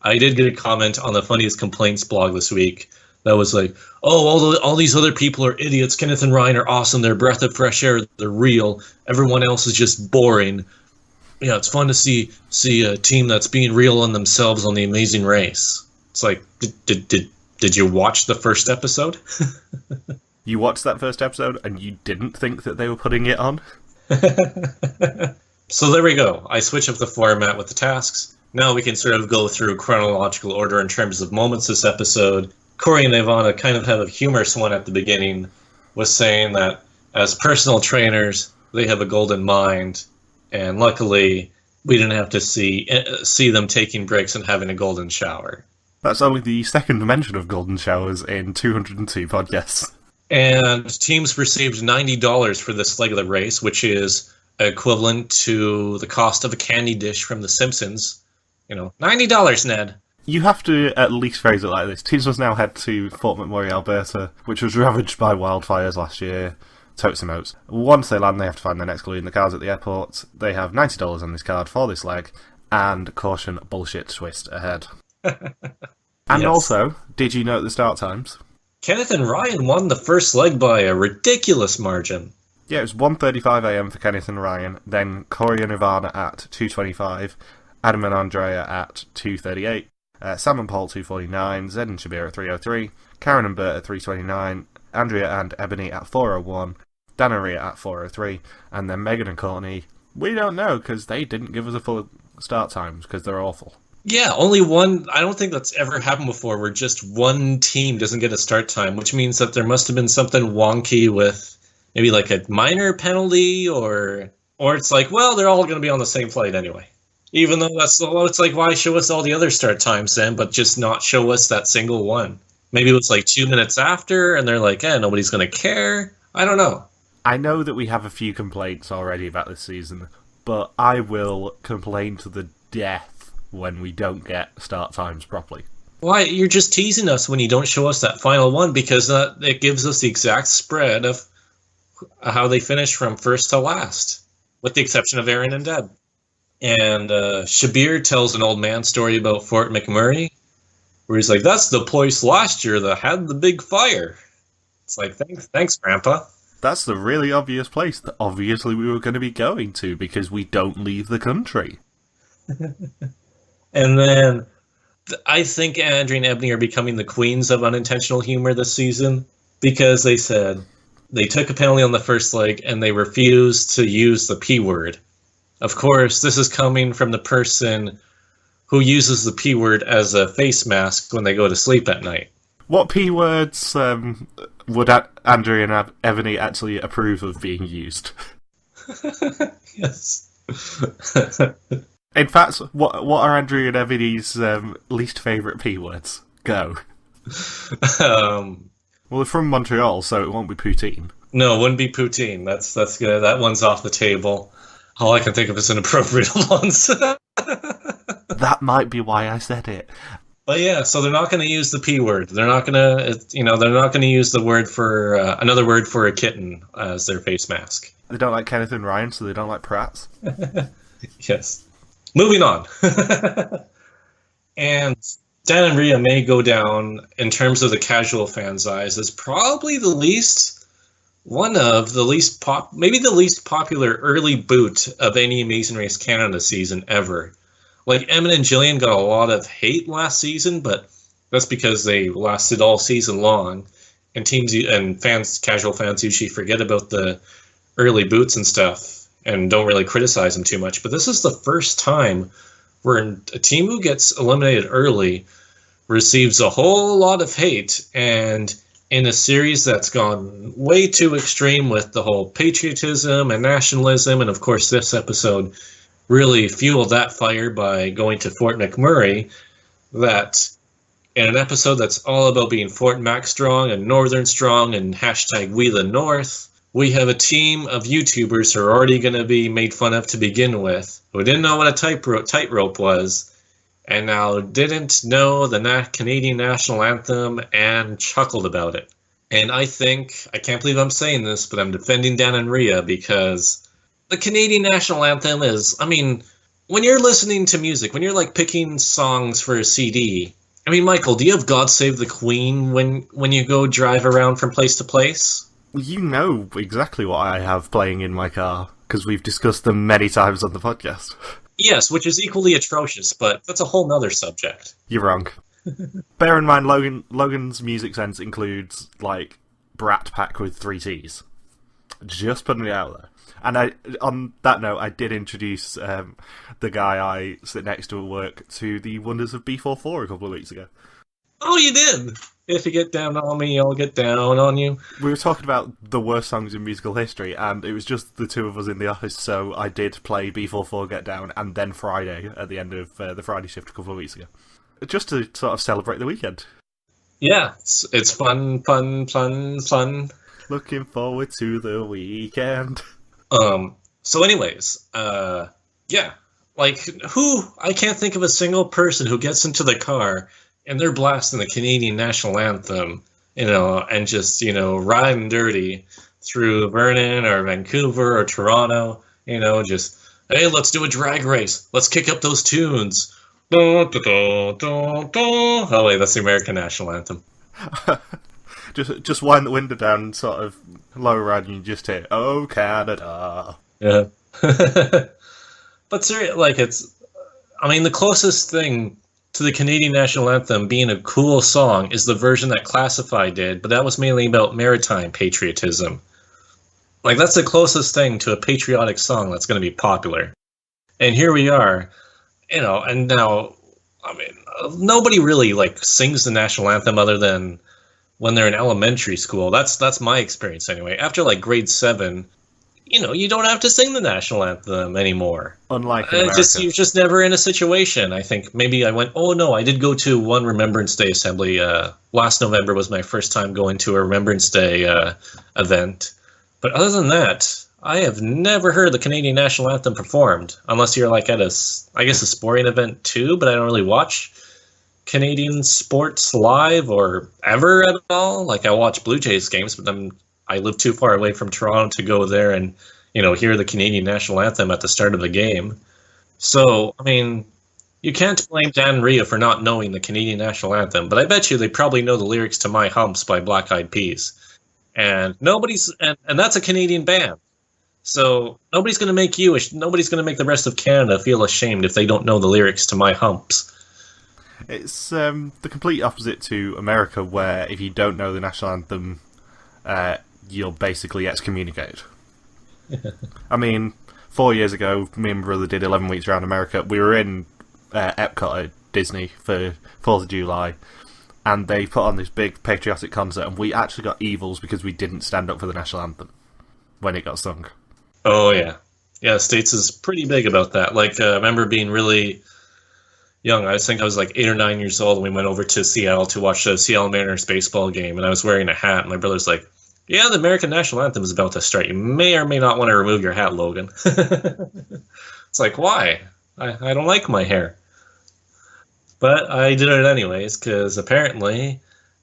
I did get a comment on the Funniest Complaints blog this week that was like, oh, all these other people are idiots. Kenneth and Ryan are awesome. They're a breath of fresh air. They're real. Everyone else is just boring. Yeah, it's fun to see a team that's being real on themselves on The Amazing Race. It's like, did you watch the first episode? You watched that first episode and you didn't think that they were putting it on? So there we go. I switch up the format with the tasks. Now we can sort of go through chronological order in terms of moments this episode. Corey and Ivana kind of have a humorous one at the beginning, was saying that as personal trainers, they have a golden mind, and luckily we didn't have to see them taking breaks and having a golden shower. That's only the second mention of golden showers in 202 podcasts. And teams received $90 for this leg of the race, which is equivalent to the cost of a candy dish from The Simpsons. $90, Ned. You have to at least phrase it like this. Teams must now head to Fort McMurray, Alberta, which was ravaged by wildfires last year. Totes and motes. Once they land, they have to find their next clue in the cards at the airport. They have $90 on this card for this leg, and caution, bullshit twist ahead. And Yes. Also, did you note the start times? Kenneth and Ryan won the first leg by a ridiculous margin. Yeah, it was 1:35 a.m. for Kenneth and Ryan, then Corey and Ivana at 2:25, Adam and Andrea at 2:38, Sam and Paul 2:49, Zed and Shabir at 3:03, Karen and Bert at 3:29, Andrea and Ebonie at 4:01, Dan and Rhea at 4:03, and then Megan and Courtney, we don't know because they didn't give us a full start times because they're awful. Yeah, only one. I don't think that's ever happened before where just one team doesn't get a start time, which means that there must have been something wonky with maybe like a minor penalty, or it's like, well, they're all going to be on the same flight anyway. Even though it's like, why show us all the other start times then, but just not show us that single one? Maybe it was like 2 minutes after, and they're like, nobody's going to care. I don't know. I know that we have a few complaints already about this season, but I will complain to the death when we don't get start times properly. Why? You're just teasing us when you don't show us that final one, because it gives us the exact spread of how they finish from first to last, with the exception of Aaron and Deb. And Shabir tells an old man story about Fort McMurray, where he's like, that's the place last year that had the big fire. It's like, thanks, Grandpa. That's the really obvious place that obviously we were going to be going to because we don't leave the country. And then I think Andrea and Ebonie are becoming the queens of unintentional humor this season, because they said they took a penalty on the first leg and they refused to use the P word. Of course, this is coming from the person who uses the P word as a face mask when they go to sleep at night. What P words would Andrea and Ebonie actually approve of being used? Yes. In fact, what are Andrea and Ebonie's least favourite P words? Go. Well, they're from Montreal, so it won't be poutine. No, it wouldn't be poutine. That's good. That one's off the table. All I can think of is inappropriate ones. That might be why I said it. But yeah, so they're not going to use the P word. They're not going to, they're not going to use the word for another word for a kitten as their face mask. They don't like Kenneth and Ryan, so they don't like Pratt's. Yes. Moving on. And Dan and Rhea may go down, in terms of the casual fan's eyes, as probably the least one of the maybe the least popular early boot of any Amazing Race Canada season ever. Like, Emmett and Jillian got a lot of hate last season, but that's because they lasted all season long, and teams and fans, casual fans, usually forget about the early boots and stuff and don't really criticize them too much. But this is the first time where a team who gets eliminated early receives a whole lot of hate, and in a series that's gone way too extreme with the whole patriotism and nationalism, and of course this episode really fueled that fire by going to Fort McMurray, that in an episode that's all about being Fort Mac strong and Northern strong and hashtag We the North, we have a team of YouTubers who are already going to be made fun of to begin with, who didn't know what a tightrope was, and now didn't know the Canadian national anthem and chuckled about it. And I can't believe I'm saying this, but I'm defending Dan and Rhea, because the Canadian national anthem is, I mean, when you're listening to music, when you're like picking songs for a CD, I mean, Michael, do you have God Save the Queen when you go drive around from place to place? You know exactly what I have playing in my car, because we've discussed them many times on the podcast. Yes, which is equally atrocious, but that's a whole nother subject. You're wrong. Bear in mind, Logan's music sense includes, like, Brat Pack with 3 T's. Just putting it out there. And on that note, I did introduce the guy I sit next to at work to the wonders of B44 a couple of weeks ago. Oh, you did? If you get down on me, I'll get down on you. We were talking about the worst songs in musical history, and it was just the two of us in the office, so I did play B44 Get Down, and then Friday at the end of the Friday shift a couple of weeks ago. Just to sort of celebrate the weekend. Yeah, it's fun. Looking forward to the weekend. So anyways, yeah. Like, I can't think of a single person who gets into the car and they're blasting the Canadian national anthem, and just, riding dirty through Vernon or Vancouver or Toronto, just, hey, let's do a drag race. Let's kick up those tunes. Oh, wait, that's the American national anthem. just wind the window down and sort of lower around and you just hear, "Oh, Canada." Yeah. But seriously, like, the closest thing to the Canadian national anthem being a cool song is the version that Classify did, but that was mainly about maritime patriotism. Like, that's the closest thing to a patriotic song that's going to be popular. And here we are, and now, nobody really, like, sings the national anthem other than when they're in elementary school. That's my experience anyway. After, like, grade 7, you don't have to sing the national anthem anymore. Unlike in America. You're just never in a situation. I think maybe I did go to one Remembrance Day assembly. Last November was my first time going to a Remembrance Day event. But other than that, I have never heard the Canadian national anthem performed, unless you're like at a sporting event too, but I don't really watch Canadian sports live or ever at all. Like, I watch Blue Jays games, but I live too far away from Toronto to go there and, hear the Canadian national anthem at the start of the game. So, you can't blame Dan and Rhea for not knowing the Canadian national anthem, but I bet you they probably know the lyrics to My Humps by Black Eyed Peas. And and that's a Canadian band. So nobody's going to make the rest of Canada feel ashamed if they don't know the lyrics to My Humps. It's the complete opposite to America, where if you don't know the national anthem, you're basically excommunicated. 4 years ago, me and my brother did 11 weeks around America. We were in Epcot at Disney for 4th of July, and they put on this big patriotic concert, and we actually got evils because we didn't stand up for the national anthem when it got sung. Oh, yeah. Yeah, States is pretty big about that. Like, I remember being really young. I think I was like 8 or 9 years old, and we went over to Seattle to watch the Seattle Mariners baseball game, and I was wearing a hat, and my brother's like, "Yeah, the American national anthem is about to start. You may or may not want to remove your hat, Logan." It's like, why? I don't like my hair. But I did it anyways, because apparently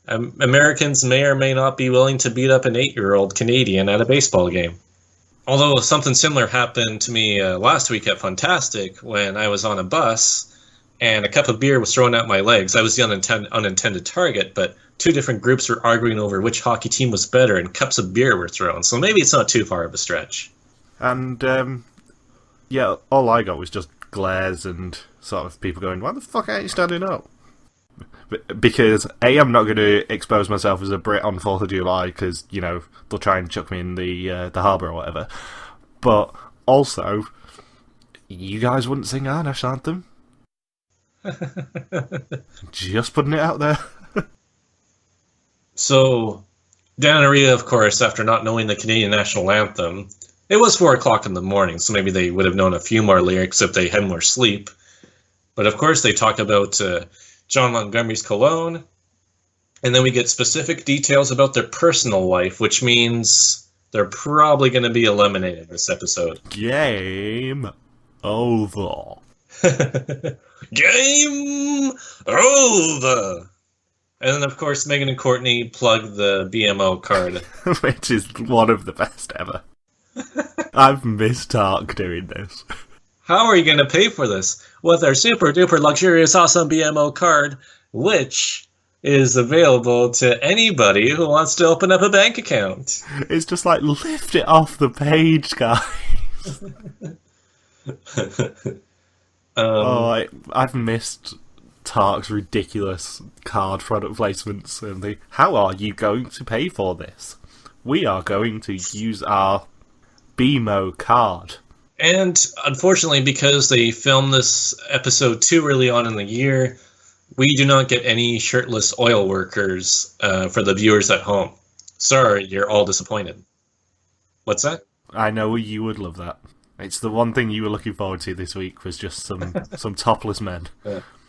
Americans may or may not be willing to beat up an 8-year-old Canadian at a baseball game. Although something similar happened to me last week at Funtastic when I was on a bus, and a cup of beer was thrown at my legs. I was the unintended target, but two different groups were arguing over which hockey team was better, and cups of beer were thrown. So maybe it's not too far of a stretch. And, yeah, all I got was just glares and sort of people going, why the fuck ain't you standing up? Because, A, I'm not going to expose myself as a Brit on 4th of July, because, you know, they'll try and chuck me in the harbour or whatever. But, also, you guys wouldn't sing our national anthem. Just putting it out there. So, Dan and Rhea, of course, after not knowing the Canadian national anthem, it was 4 o'clock in the morning, so maybe they would have known a few more lyrics if they had more sleep. But of course, they talk about John Montgomery's cologne, and then we get specific details about their personal life, which means they're probably going to be eliminated this episode. Game over. Game over! And then, of course, Megan and Courtney plug the BMO card. Which is one of the best ever. I've missed Tark doing this. How are you going to pay for this? With our super duper luxurious awesome BMO card, which is available to anybody who wants to open up a bank account. It's just like, lift it off the page, guys. I've missed Tark's ridiculous card product placements. And how are you going to pay for this? We are going to use our BMO card. And unfortunately, because they filmed this episode too early on in the year, we do not get any shirtless oil workers for the viewers at home. Sorry, you're all disappointed. What's that? I know you would love that. It's the one thing you were looking forward to this week was just some topless men.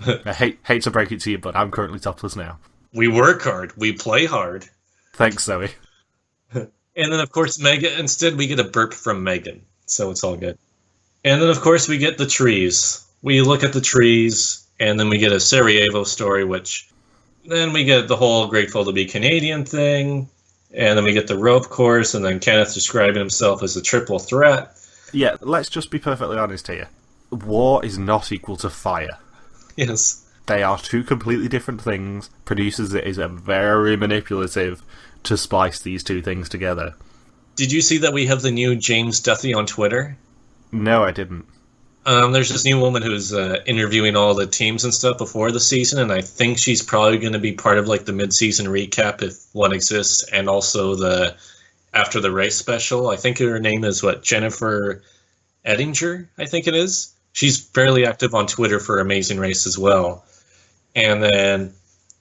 I hate to break it to you, but I'm currently topless now. We work hard. We play hard. Thanks, Zoe. And then, of course, instead we get a burp from Megan. So it's all good. And then, of course, we get the trees. We look at the trees, and then we get a Sarajevo story, which then we get the whole grateful to be Canadian thing, and then we get the rope course, and then Kenneth describing himself as a triple threat. Yeah, let's just be perfectly honest here. War is not equal to fire. Yes. They are two completely different things. Producers is very manipulative to splice these two things together. Did you see that we have the new James Duthie on Twitter? No, I didn't. There's this new woman who's interviewing all the teams and stuff before the season, and I think she's probably going to be part of like the mid-season recap if one exists, and also the after the race special. I think her name is Jennifer Ettinger, I think it is. She's fairly active on Twitter for Amazing Race as well. And then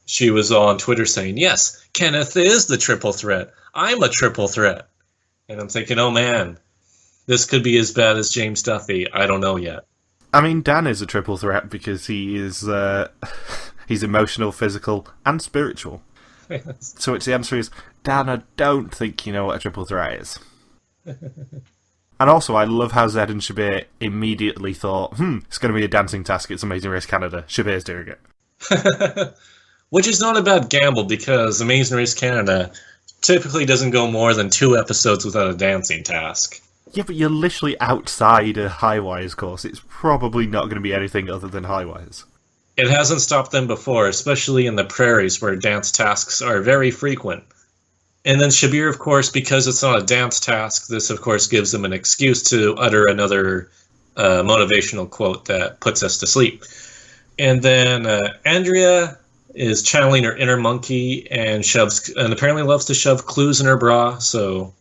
she was on Twitter saying, yes, Kenneth is the triple threat. I'm a triple threat. And I'm thinking, oh man, this could be as bad as James Duthie. I don't know yet. I mean, Dan is a triple threat because he is he's emotional, physical, and spiritual. So the answer is, Dan, I don't think you know what a triple threat is. And also, I love how Zed and Shabir immediately thought, it's going to be a dancing task, it's Amazing Race Canada. Shabir's doing it. Which is not a bad gamble, because Amazing Race Canada typically doesn't go more than 2 episodes without a dancing task. Yeah, but you're literally outside a high wires course. It's probably not going to be anything other than high wires. It hasn't stopped them before, especially in the prairies where dance tasks are very frequent. And then Shabir, of course, because it's not a dance task, this, of course, gives them an excuse to utter another motivational quote that puts us to sleep. And then Andrea is channeling her inner monkey and apparently loves to shove clues in her bra, so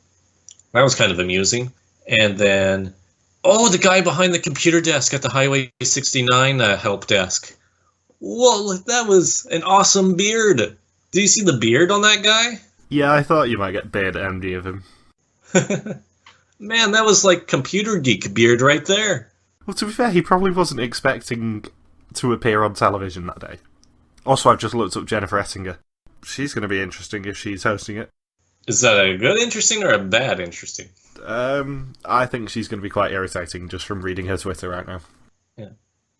that was kind of amusing. And then, the guy behind the computer desk at the Highway 69 help desk. Whoa, that was an awesome beard. Did you see the beard on that guy? Yeah, I thought you might get beard envy of him. Man, that was like computer geek beard right there. Well, to be fair, he probably wasn't expecting to appear on television that day. Also, I've just looked up Jennifer Ettinger. She's going to be interesting if she's hosting it. Is that a good interesting or a bad interesting? I think she's going to be quite irritating just from reading her Twitter right now. Yeah.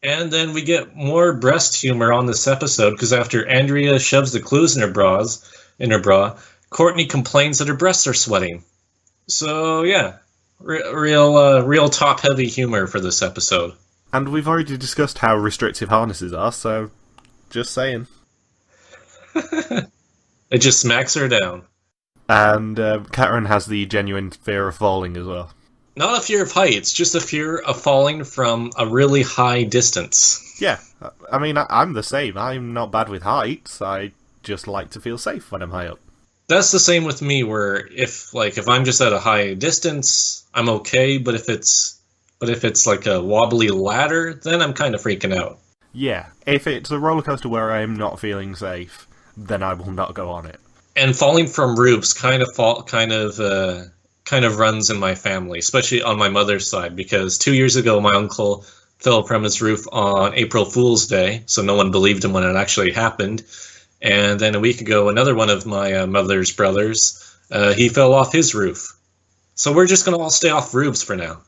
And then we get more breast humor on this episode, because after Andrea shoves the clues in her bra, Courtney complains that her breasts are sweating. So yeah, real top-heavy humor for this episode. And we've already discussed how restrictive harnesses are, so just saying. It just smacks her down. And Karen has the genuine fear of falling as well. Not a fear of heights, just a fear of falling from a really high distance. Yeah, I mean, I'm the same. I'm not bad with heights. I just like to feel safe when I'm high up. That's the same with me, where if I'm just at a high distance, I'm okay, but if it's like a wobbly ladder, then I'm kind of freaking out. Yeah, if it's a roller coaster where I'm not feeling safe, then I will not go on it. And falling from roofs kind of runs in my family, especially on my mother's side, because 2 years ago my uncle fell from his roof on April Fool's Day, so no one believed him when it actually happened. And then a week ago, another one of my mother's brothers, he fell off his roof. So we're just going to all stay off roofs for now.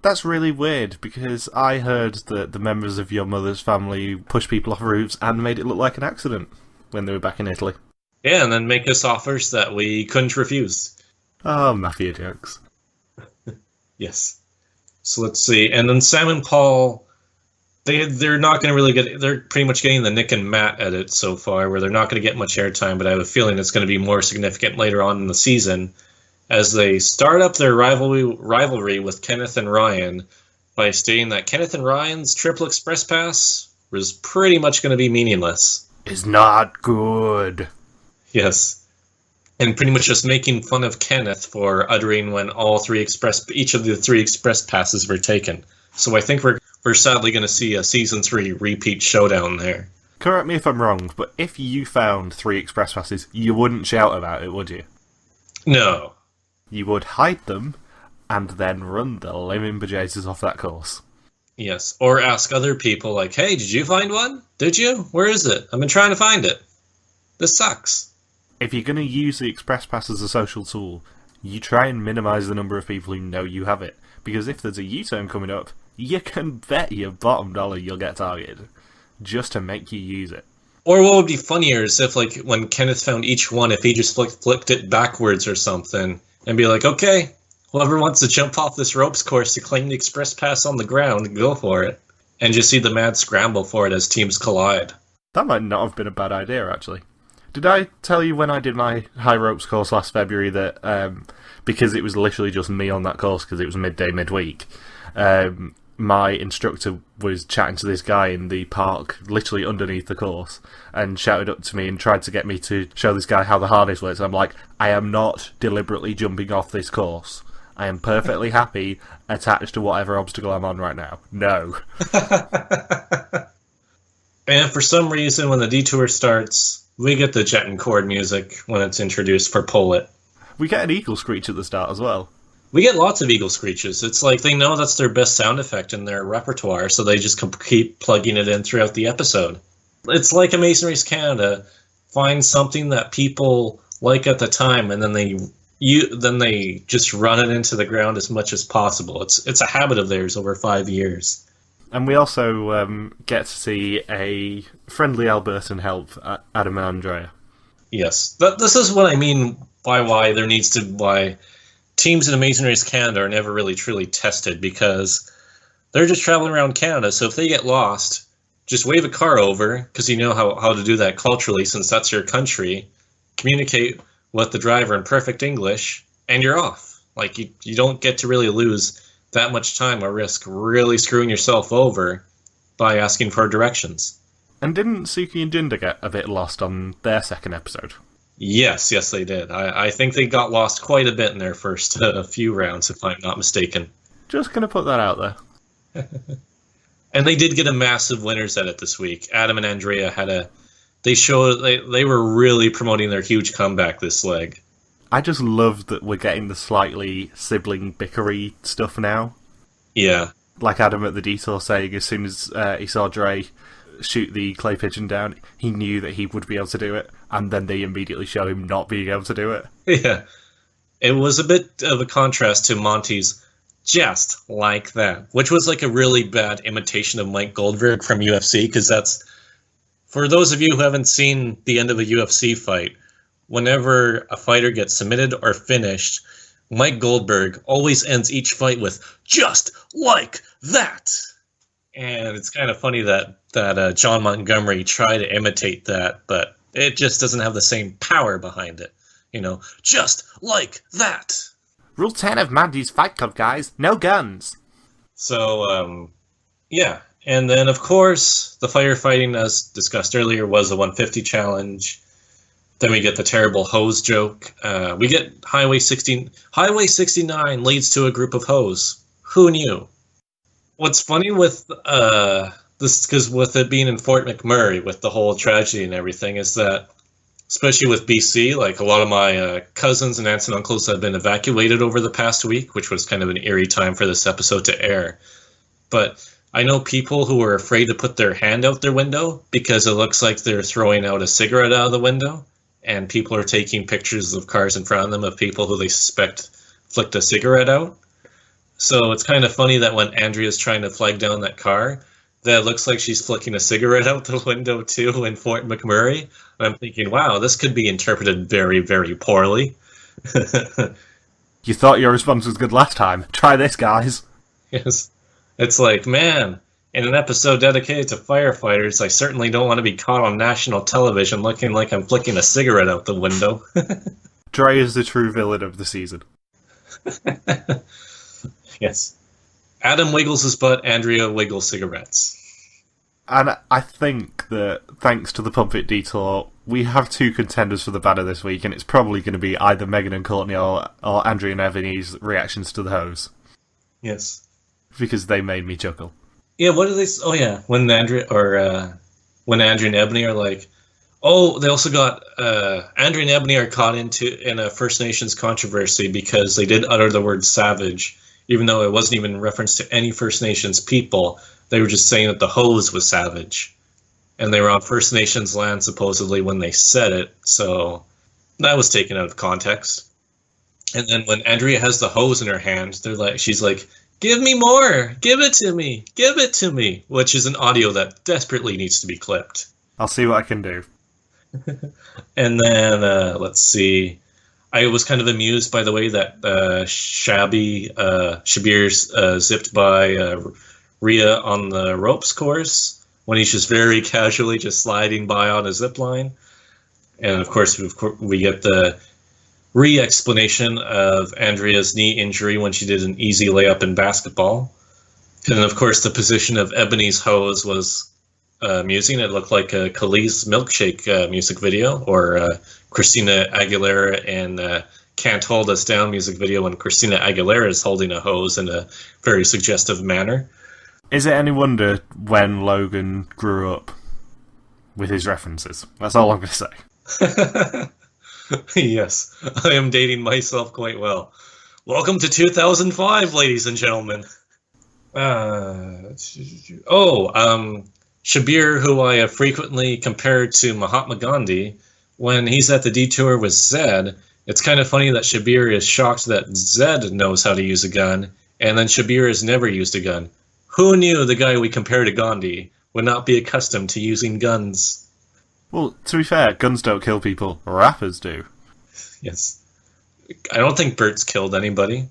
That's really weird, because I heard that the members of your mother's family pushed people off roofs and made it look like an accident when they were back in Italy. Yeah, and then make us offers that we couldn't refuse. Oh, mafia jokes. Yes. So let's see. And then Sam and Paul, they're not going to really they're pretty much getting the Nick and Matt edit so far, where they're not going to get much airtime, but I have a feeling it's going to be more significant later on in the season, as they start up their rivalry with Kenneth and Ryan by stating that Kenneth and Ryan's Triple Express Pass was pretty much going to be meaningless. Is not good. Yes. And pretty much just making fun of Kenneth for uttering when each of the three Express Passes were taken. So I think we're sadly going to see a Season 3 repeat showdown there. Correct me if I'm wrong, but if you found 3 Express Passes, you wouldn't shout about it, would you? No. You would hide them, and then run the living bejesus off that course. Yes, or ask other people, like, hey, did you find one? Did you? Where is it? I've been trying to find it. This sucks. If you're going to use the Express Pass as a social tool, you try and minimise the number of people who know you have it. Because if there's a U-turn coming up, you can bet your bottom dollar you'll get targeted. Just to make you use it. Or what would be funnier is if, like, when Kenneth found each one, if he just flicked it backwards or something, and be like, okay, whoever wants to jump off this ropes course to claim the Express Pass on the ground, go for it. And just see the mad scramble for it as teams collide. That might not have been a bad idea, actually. Did I tell you when I did my high ropes course last February that, because it was literally just me on that course because it was midday, midweek, my instructor was chatting to this guy in the park, literally underneath the course, and shouted up to me and tried to get me to show this guy how the harness works. And I'm like, I am not deliberately jumping off this course. I am perfectly happy attached to whatever obstacle I'm on right now. No. And for some reason, when the detour starts, we get the jet and cord music when it's introduced for Pull It. We get an eagle screech at the start as well. We get lots of eagle screeches. It's like they know that's their best sound effect in their repertoire, so they just keep plugging it in throughout the episode. It's like Amazing Race Canada finds something that people like at the time, and then they just run it into the ground as much as possible. It's a habit of theirs over 5 years. And we also get to see a friendly Albertan help Adam and Andrea. Yes, this is what I mean by why teams in Amazing Race Canada are never really truly tested, because they're just traveling around Canada. So if they get lost, just wave a car over, because you know how to do that culturally, since that's your country. Communicate with the driver in perfect English, and you're off. Like, you don't get to really lose that much time or risk really screwing yourself over by asking for directions. And didn't Suki and Jinder get a bit lost on their second episode? Yes, they did. I think they got lost quite a bit in their first few rounds, if I'm not mistaken. Just going to put that out there. And they did get a massive winners edit this week. Adam and Andrea they were really promoting their huge comeback this leg. I just love that we're getting the slightly sibling bickery stuff now. Yeah. Like Adam at the detour saying, as soon as he saw Dre shoot the clay pigeon down, he knew that he would be able to do it, and then they immediately show him not being able to do it. Yeah. It was a bit of a contrast to Monty's just like that, which was like a really bad imitation of Mike Goldberg from UFC, because that's, for those of you who haven't seen the end of a UFC fight, whenever a fighter gets submitted or finished, Mike Goldberg always ends each fight with, just like that. And it's kind of funny that John Montgomery tried to imitate that, but it just doesn't have the same power behind it. Just like that. Rule 10 of Mandy's Fight Club, guys. No guns. So, yeah. And then, of course, the firefighting, as discussed earlier, was a 150 challenge. Then we get the terrible hose joke. We get Highway 69 leads to a group of hoes. Who knew? What's funny with this, because with it being in Fort McMurray, with the whole tragedy and everything, is that, especially with BC, like a lot of my cousins and aunts and uncles have been evacuated over the past week, which was kind of an eerie time for this episode to air. But I know people who are afraid to put their hand out their window because it looks like they're throwing out a cigarette out of the window, and people are taking pictures of cars in front of them of people who they suspect flicked a cigarette out. So it's kind of funny that when Andrea's trying to flag down that car, that looks like she's flicking a cigarette out the window too in Fort McMurray. And I'm thinking, wow, this could be interpreted very, very poorly. You thought your response was good last time. Try this, guys. Yes. It's like, man, in an episode dedicated to firefighters, I certainly don't want to be caught on national television looking like I'm flicking a cigarette out the window. Dre is the true villain of the season. Yes. Adam wiggles his butt, Andrea wiggles cigarettes. And I think that, thanks to the Pump It detour, we have two contenders for the banner this week, and it's probably going to be either Megan and Courtney or Andrea and Ebonie's reactions to the hose. Yes. Because they made me chuckle. Yeah, what do they... Oh, yeah, when Andrea and Ebonie are like... Oh, they also got... Andrea and Ebonie are caught in a First Nations controversy because they did utter the word savage, even though it wasn't even in reference to any First Nations people. They were just saying that the hose was savage. And they were on First Nations land, supposedly, when they said it. So that was taken out of context. And then when Andrea has the hose in her hand, she's like, give me more! Give it to me! Give it to me! Which is an audio that desperately needs to be clipped. I'll see what I can do. And then, let's see. I was kind of amused by the way that Shabir zipped by Rhea on the ropes course when he's just very casually just sliding by on a zip line. And of course, we get the re-explanation of Andrea's knee injury when she did an easy layup in basketball. And of course, the position of Ebonie's hose was amusing. It looked like a Khalees Milkshake music video, or Christina Aguilera and Can't Hold Us Down music video when Christina Aguilera is holding a hose in a very suggestive manner. Is it any wonder when Logan grew up with his references? That's all I'm going to say. Yes, I am dating myself quite well. Welcome to 2005, ladies and gentlemen. Shabir, who I have frequently compared to Mahatma Gandhi, when he's at the detour with Zed, it's kind of funny that Shabir is shocked that Zed knows how to use a gun, and then Shabir has never used a gun. Who knew the guy we compare to Gandhi would not be accustomed to using guns? Well, to be fair, guns don't kill people. Rappers do. Yes. I don't think Bert's killed anybody.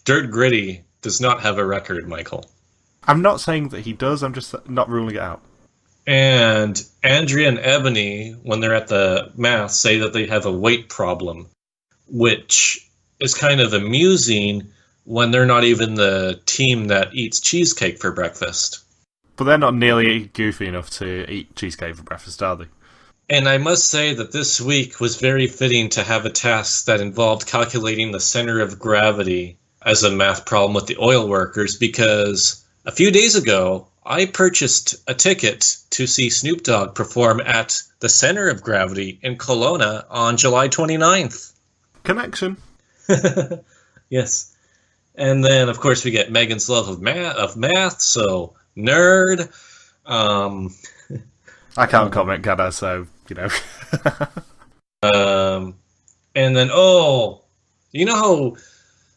Dirt Gritty does not have a record, Michael. I'm not saying that he does, I'm just not ruling it out. And Andrea and Ebonie, when they're at the math, say that they have a weight problem, which is kind of amusing when they're not even the team that eats cheesecake for breakfast. But they're not nearly goofy enough to eat cheesecake for breakfast, are they? And I must say that this week was very fitting to have a task that involved calculating the center of gravity as a math problem with the oil workers, because a few days ago, I purchased a ticket to see Snoop Dogg perform at the Center of Gravity in Kelowna on July 29th. Connection. Yes. And then, of course, we get Megan's love of math, so nerd. I can't comment, can I? So, you know. And then, you know how,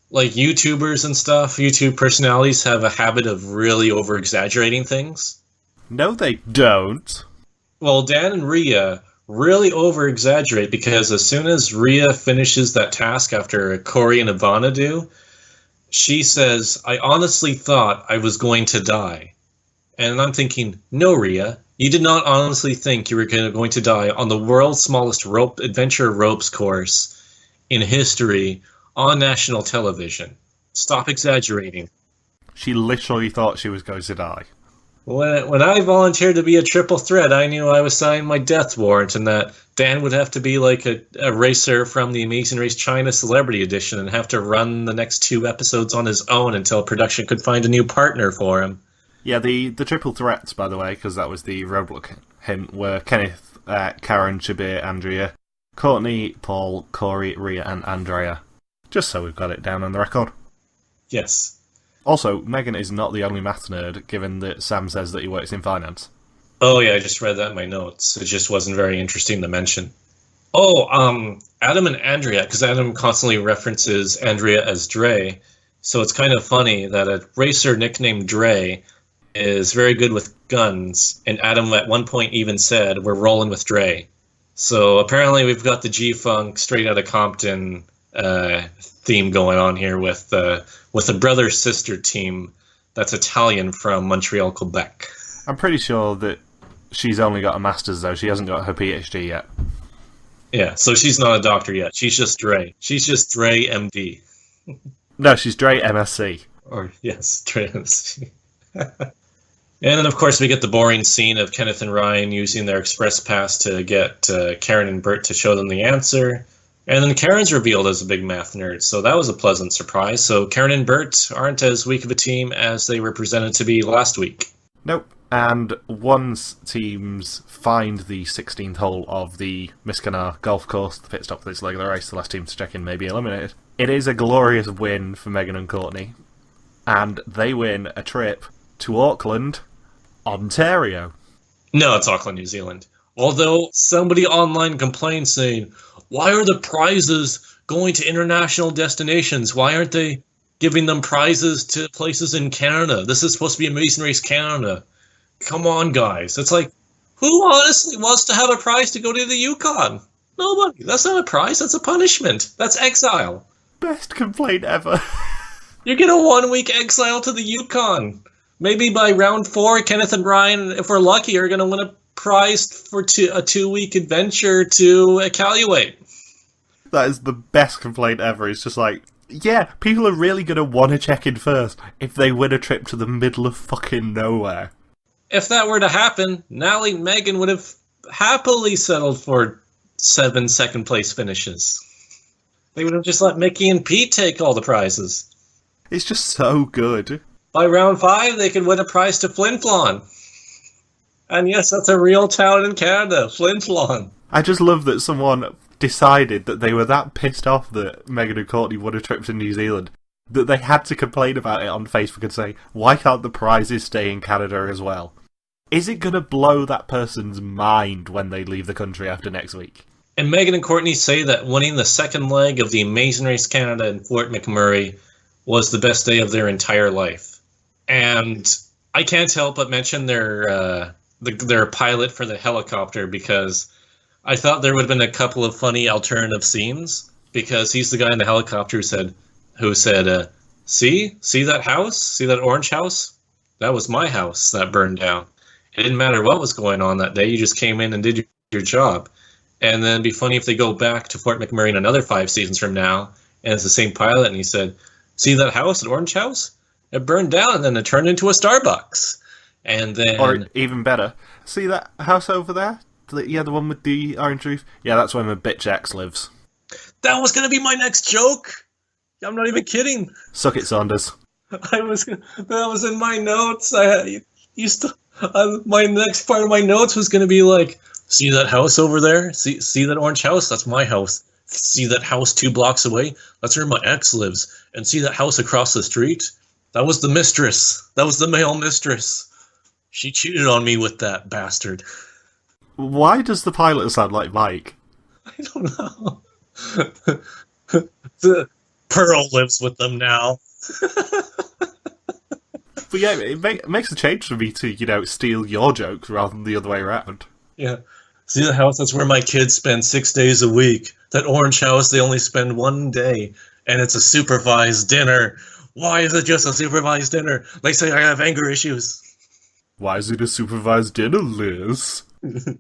like, YouTubers and stuff, YouTube personalities have a habit of really over-exaggerating things? No, they don't. Well, Dan and Rhea really over-exaggerate, because as soon as Rhea finishes that task after Corey and Ivana do, she says, I honestly thought I was going to die. And I'm thinking, no, Rhea, you did not honestly think you were going to die on the world's smallest adventure ropes course in history on national television. Stop exaggerating. She literally thought she was going to die. When I volunteered to be a triple threat, I knew I was signing my death warrant and that Dan would have to be like a racer from the Amazing Race China Celebrity Edition and have to run the next 2 episodes on his own until production could find a new partner for him. Yeah, the triple threats, by the way, because that was the roadblock hint, were Kenneth, Karen, Shabir, Andrea, Courtney, Paul, Corey, Rhea, and Andrea. Just so we've got it down on the record. Yes. Also, Megan is not the only maths nerd, given that Sam says that he works in finance. Oh, yeah, I just read that in my notes. It just wasn't very interesting to mention. Oh, Adam and Andrea, because Adam constantly references Andrea as Dre, so it's kind of funny that a racer nicknamed Dre is very good with guns, and Adam at one point even said, we're rolling with Dre. So apparently we've got the G-Funk straight out of Compton theme going on here with a brother-sister team that's Italian from Montreal, Quebec. I'm pretty sure that she's only got a master's, though. She hasn't got her PhD yet. Yeah, so she's not a doctor yet. She's just Dre. She's just Dre MD. No, she's Dre MSc. Or, yes, Dre MSc. And then, of course, we get the boring scene of Kenneth and Ryan using their express pass to get Karen and Bert to show them the answer. And then Karen's revealed as a big math nerd, so that was a pleasant surprise. So Karen and Bert aren't as weak of a team as they were presented to be last week. Nope. And once teams find the 16th hole of the Miskanar golf course, the pit stop for this leg of the race, the last team to check in may be eliminated. It is a glorious win for Megan and Courtney. And they win a trip to Auckland, Ontario. No, it's Auckland, New Zealand. Although somebody online complained saying, why are the prizes going to international destinations? Why aren't they giving them prizes to places in Canada? This is supposed to be Amazing Race Canada. Come on, guys. It's like, who honestly wants to have a prize to go to the Yukon? Nobody. That's not a prize. That's a punishment. That's exile. Best complaint ever. You get a 1-week exile to the Yukon. Maybe by round 4, Kenneth and Ryan, if we're lucky, are going to win a prize for a 2-week adventure to Iqaluit. That is the best complaint ever. It's just like, yeah, people are really going to want to check in first if they win a trip to the middle of fucking nowhere. If that were to happen, Nally and Megan would have happily settled for 7 second-place finishes. They would have just let Mickey and Pete take all the prizes. It's just so good. By round 5, they could win a prize to Flin Flon. And yes, that's a real town in Canada, Flin Flon. I just love that someone decided that they were that pissed off that Megan and Courtney won a trip to New Zealand that they had to complain about it on Facebook and say, why can't the prizes stay in Canada as well? Is it going to blow that person's mind when they leave the country after next week? And Megan and Courtney say that winning the second leg of the Amazing Race Canada in Fort McMurray was the best day of their entire life. And I can't help but mention their pilot for the helicopter, because I thought there would have been a couple of funny alternative scenes, because he's the guy in the helicopter who said, see that house? See that orange house? That was my house that burned down. It didn't matter what was going on that day. You just came in and did your job. And then it'd be funny if they go back to Fort McMurray in another 5 seasons from now, and it's the same pilot, and he said, see that house, that orange house? It burned down, and then it turned into a Starbucks. And then... Or even better, see that house over there? Yeah, the one with the orange roof? Yeah, that's where my bitch ex lives. That was going to be my next joke! I'm not even kidding. Suck it, Saunders. That was in my notes. My next part of my notes was going to be like, see that house over there? See that orange house? That's my house. See that house 2 blocks away? That's where my ex lives. And see that house across the street? That was the mistress. That was the male mistress. She cheated on me with that bastard. Why does the pilot sound like Mike? I don't know. Pearl lives with them now. But yeah, it makes a change for me to, steal your jokes rather than the other way around. Yeah. See the house? That's where my kids spend 6 days a week. That orange house, they only spend 1 day. And it's a supervised dinner. Why is it just a supervised dinner? They say I have anger issues. Why is it a supervised dinner, Liz? You're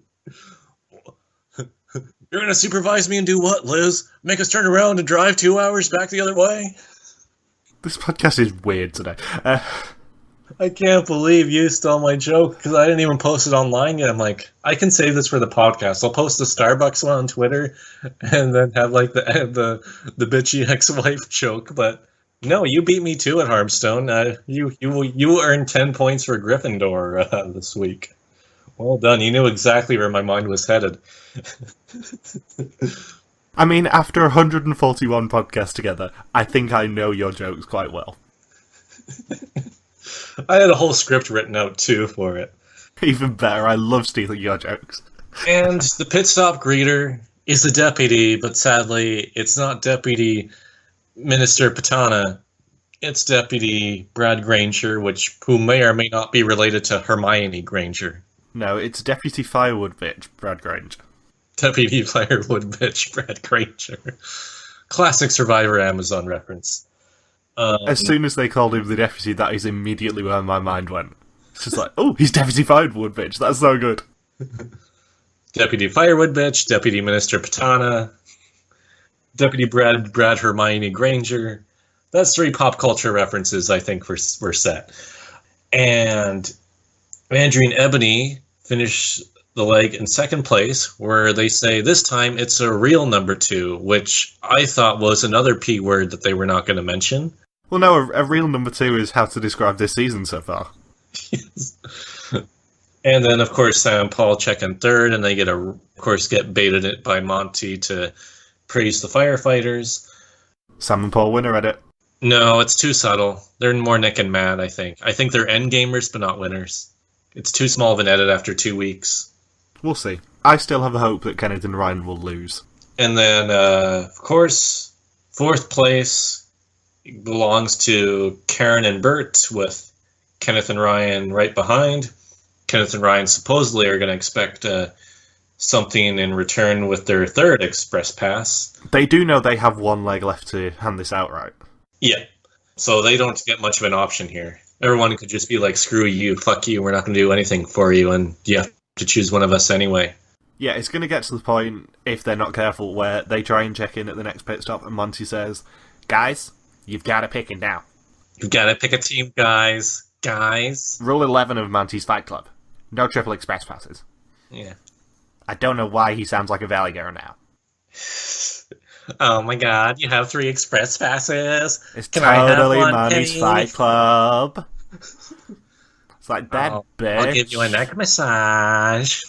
going to supervise me and do what, Liz? Make us turn around and drive 2 hours back the other way? This podcast is weird today. I can't believe you stole my joke because I didn't even post it online yet. I'm like, I can save this for the podcast. I'll post the Starbucks one on Twitter and then have like the bitchy ex-wife joke. But no, you beat me too at Harmstone. You earned 10 points for Gryffindor this week. Well done. You knew exactly where my mind was headed. I mean, after 141 podcasts together, I think I know your jokes quite well. I had a whole script written out, too, for it. Even better, I love stealing your jokes. And the pit stop greeter is the deputy, but sadly, it's not Deputy Minister Patana. It's Deputy Brad Granger, who may or may not be related to Hermione Granger. No, it's Deputy Firewood Bitch, Brad Granger. Deputy Firewood Bitch, Brad Granger. Classic Survivor Amazon reference. As soon as they called him the deputy, that is immediately where my mind went. It's just like, oh, he's Deputy Firewood Bitch, that's so good. Deputy Firewood Bitch, Deputy Minister Patana, Deputy Brad Hermione Granger. That's 3 pop culture references, I think, we're set. And Andrea Ebonie finished the leg in second place, where they say this time it's a real number 2, which I thought was another P word that they were not going to mention. Well, no, a real number 2 is how to describe this season so far. Yes. And then, of course, Sam and Paul check in third, and they get baited by Monty to praise the firefighters. Sam and Paul win or edit? No, it's too subtle. They're more Nick and Matt, I think. I think they're endgamers, but not winners. It's too small of an edit after 2 weeks. We'll see. I still have a hope that Kenneth and Ryan will lose. And then, of course, fourth place belongs to Karen and Bert, with Kenneth and Ryan right behind. Kenneth and Ryan supposedly are going to expect something in return with their third express pass. They do know they have 1 leg left to hand this out, right? Yeah. So they don't get much of an option here. Everyone could just be like, screw you, fuck you, we're not going to do anything for you, and you have to choose one of us anyway. Yeah, it's going to get to the point, if they're not careful, where they try and check in at the next pit stop, and Monty says, guys, you've got to pick it now. You've got to pick a team, guys. Guys. Rule 11 of Monty's Fight Club. No triple express passes. Yeah. I don't know why he sounds like a Valley girl now. Oh my god, you have 3 express passes? It's Can I have totally one, Monty's Penny? Fight Club. It's like that, bitch. I'll give you a neck massage.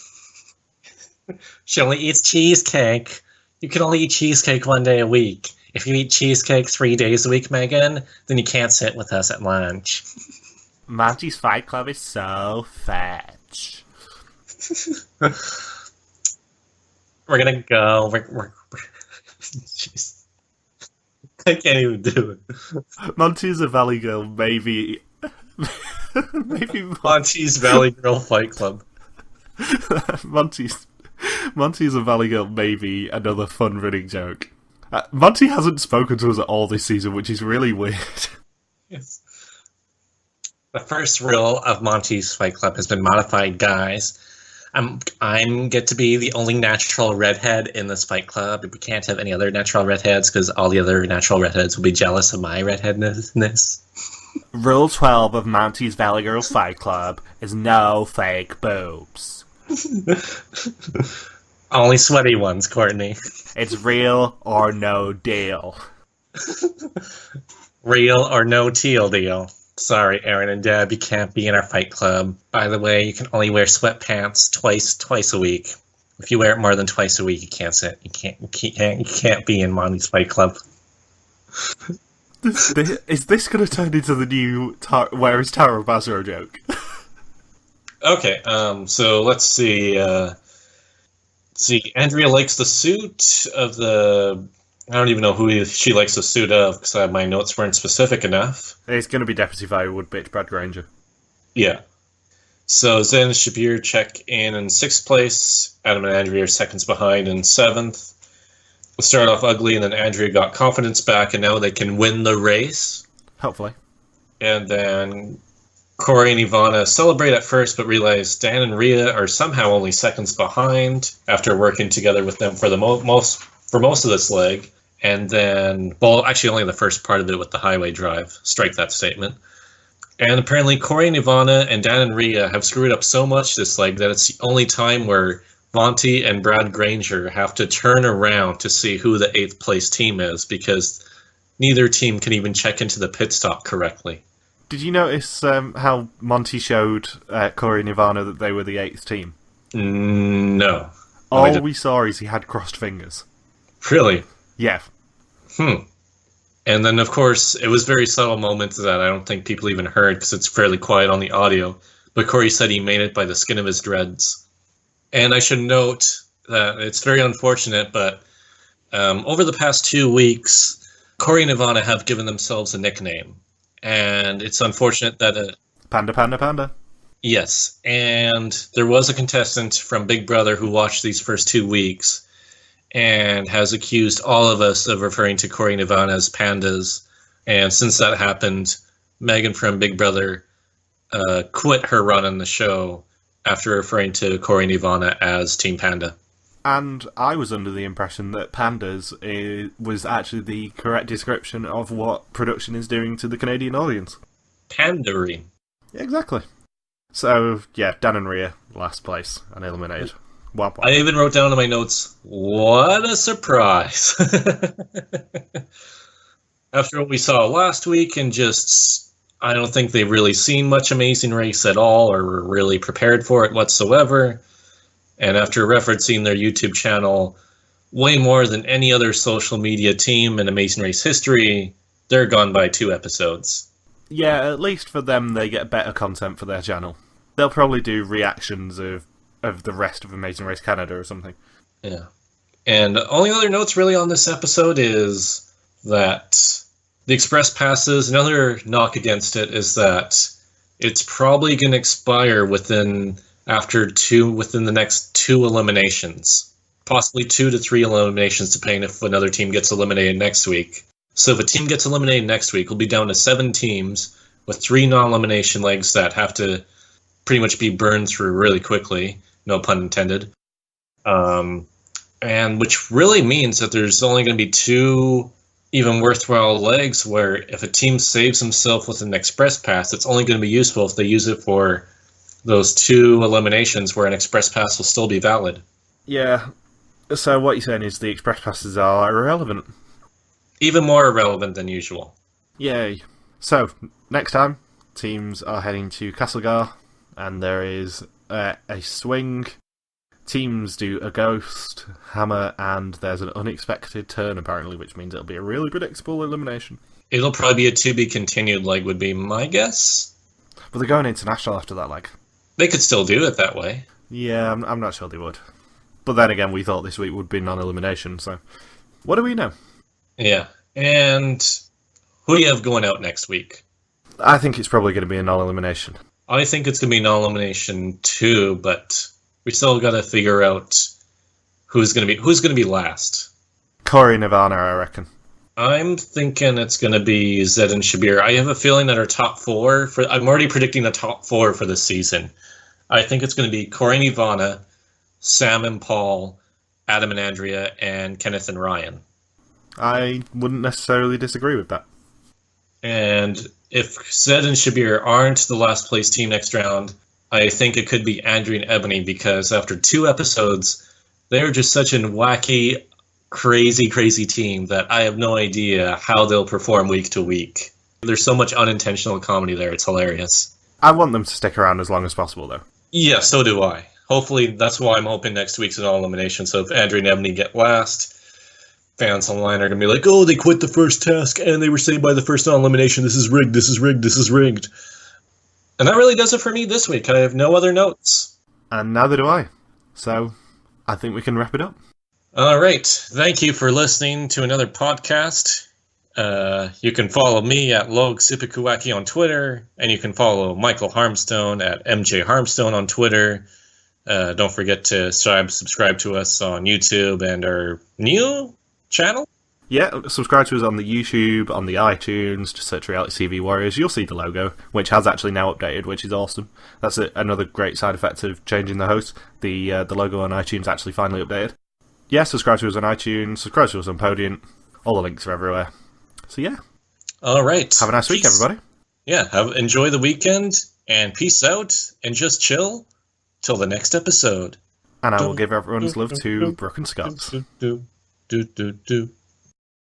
She only eats cheesecake. You can only eat cheesecake 1 day a week. If you eat cheesecake 3 days a week, Megan, then you can't sit with us at lunch. Monty's Fight Club is so fetch. We're gonna go. Jeez. I can't even do it. Monty's a Valley girl, maybe. Maybe Monty's Valley Girl Fight Club. Monty's a Valley girl, maybe another fun running joke. Monty hasn't spoken to us at all this season, which is really weird. Yes. The first rule of Monty's Fight Club has been modified, guys. I'm get to be the only natural redhead in this Fight Club. We can't have any other natural redheads because all the other natural redheads will be jealous of my redheadness. Rule 12 of Monty's Valley Girl Fight Club is no fake boobs. Only sweaty ones, Courtney. It's real or no deal. Real or no teal deal. Sorry, Aaron and Deb, you can't be in our Fight Club. By the way, you can only wear sweatpants twice a week. If you wear it more than twice a week, you can't sit. You can't be in Monty's Fight Club. Is this going to turn into the new Where is Tara Basro joke? Okay, so let's see. Andrea likes the suit of the... I don't even know who she likes the suit of, because my notes weren't specific enough. It's going to be Deputy Firewood Bitch Brad Granger. Yeah. So Zen and Shabir check in 6th place. Adam and Andrea are seconds behind in 7th. We'll start off ugly, and then Andrea got confidence back, and now they can win the race. Hopefully. And then Corey and Ivana celebrate at first, but realize Dan and Rhea are somehow only seconds behind after working together with them for the most of this leg. And then, well, actually only the first part of it with the highway drive. Strike that statement. And apparently Corey and Ivana and Dan and Rhea have screwed up so much this leg that it's the only time where Monty and Brad Granger have to turn around to see who the 8th place team is, because neither team can even check into the pit stop correctly. Did you notice how Monty showed Corey and Ivana that they were the 8th team? No. All we saw is he had crossed fingers. Really? Yeah. And then, of course, it was very subtle moments that I don't think people even heard because it's fairly quiet on the audio. But Corey said he made it by the skin of his dreads. And I should note that it's very unfortunate, but over the past 2 weeks, Corey and Ivana have given themselves a nickname. And it's unfortunate that... Panda, Panda, Panda. Yes. And there was a contestant from Big Brother who watched these first 2 weeks and has accused all of us of referring to Corey and Ivana as pandas. And since that happened, Megan from Big Brother quit her run on the show after referring to Corey and Ivana as Team Panda. And I was under the impression that pandas was actually the correct description of what production is doing to the Canadian audience. Pandering. Yeah, exactly. So, yeah, Dan and Rhea, last place, and eliminated. Womp womp. I even wrote down in my notes, what a surprise. After what we saw last week, and just, I don't think they've really seen much Amazing Race at all, or were really prepared for it whatsoever. And after referencing their YouTube channel way more than any other social media team in Amazing Race history, they're gone by 2 episodes. Yeah, at least for them, they get better content for their channel. They'll probably do reactions of the rest of Amazing Race Canada or something. Yeah. And the only other notes really on this episode is that the Express Passes, another knock against it is that it's probably going to expire within the next 2 eliminations. Possibly 2 to 3 eliminations, depending if another team gets eliminated next week. So if a team gets eliminated next week, we'll be down to 7 teams with 3 non-elimination legs that have to pretty much be burned through really quickly. No pun intended. And which really means that there's only going to be 2 even worthwhile legs where if a team saves himself with an Express Pass, it's only going to be useful if they use it for those 2 eliminations where an Express Pass will still be valid. Yeah. So what you're saying is the Express Passes are irrelevant. Even more irrelevant than usual. Yay. So, next time, teams are heading to Castlegar, and there is a swing. Teams do a ghost, hammer, and there's an unexpected turn, apparently, which means it'll be a really predictable elimination. It'll probably be a to-be-continued leg, would be my guess. But they're going international after that leg. They could still do it that way. Yeah, I'm not sure they would. But then again, we thought this week would be non-elimination, so what do we know? Yeah, and who do you have going out next week? I think it's probably going to be a non-elimination. I think it's going to be non-elimination too, but we still got to figure out who's going to be last. Corey and Ivana, I reckon. I'm thinking it's going to be Zed and Shabir. I have a feeling that our top 4 I'm already predicting the top 4 for this season. I think it's going to be Corey and Ivana, Sam and Paul, Adam and Andrea, and Kenneth and Ryan. I wouldn't necessarily disagree with that. And if Zed and Shabir aren't the last place team next round, I think it could be Andrea and Ebonie, because after 2 episodes, they're just such a wacky, crazy team that I have no idea how they'll perform week to week. There's so much unintentional comedy there, it's hilarious. I want them to stick around as long as possible, though. Yeah, so do I. Hopefully, that's why I'm hoping next week's an all-elimination, so if Andrea and Ebonie get last, fans online are going to be like, oh, they quit the first task and they were saved by the first non-elimination. This is rigged, this is rigged, this is rigged. And that really does it for me this week. I have no other notes. And neither do I. So, I think we can wrap it up. All right. Thank you for listening to another podcast. You can follow me at Log Sipikuwaki on Twitter, and you can follow Michael Harmstone at MJ Harmstone on Twitter. Don't forget to subscribe to us on YouTube and our new channel. Yeah, subscribe to us on the YouTube, on the iTunes, just search Reality TV Warriors. You'll see the logo, which has actually now updated, which is awesome. That's another great side effect of changing the host. The logo on iTunes actually finally updated. Yeah, subscribe to us on iTunes, subscribe to us on Podium. All the links are everywhere. So yeah. All right. Have a nice week, everybody. Yeah, enjoy the weekend, and peace out, and just chill till the next episode. And I will give everyone's love to Brooke and Scott. Do.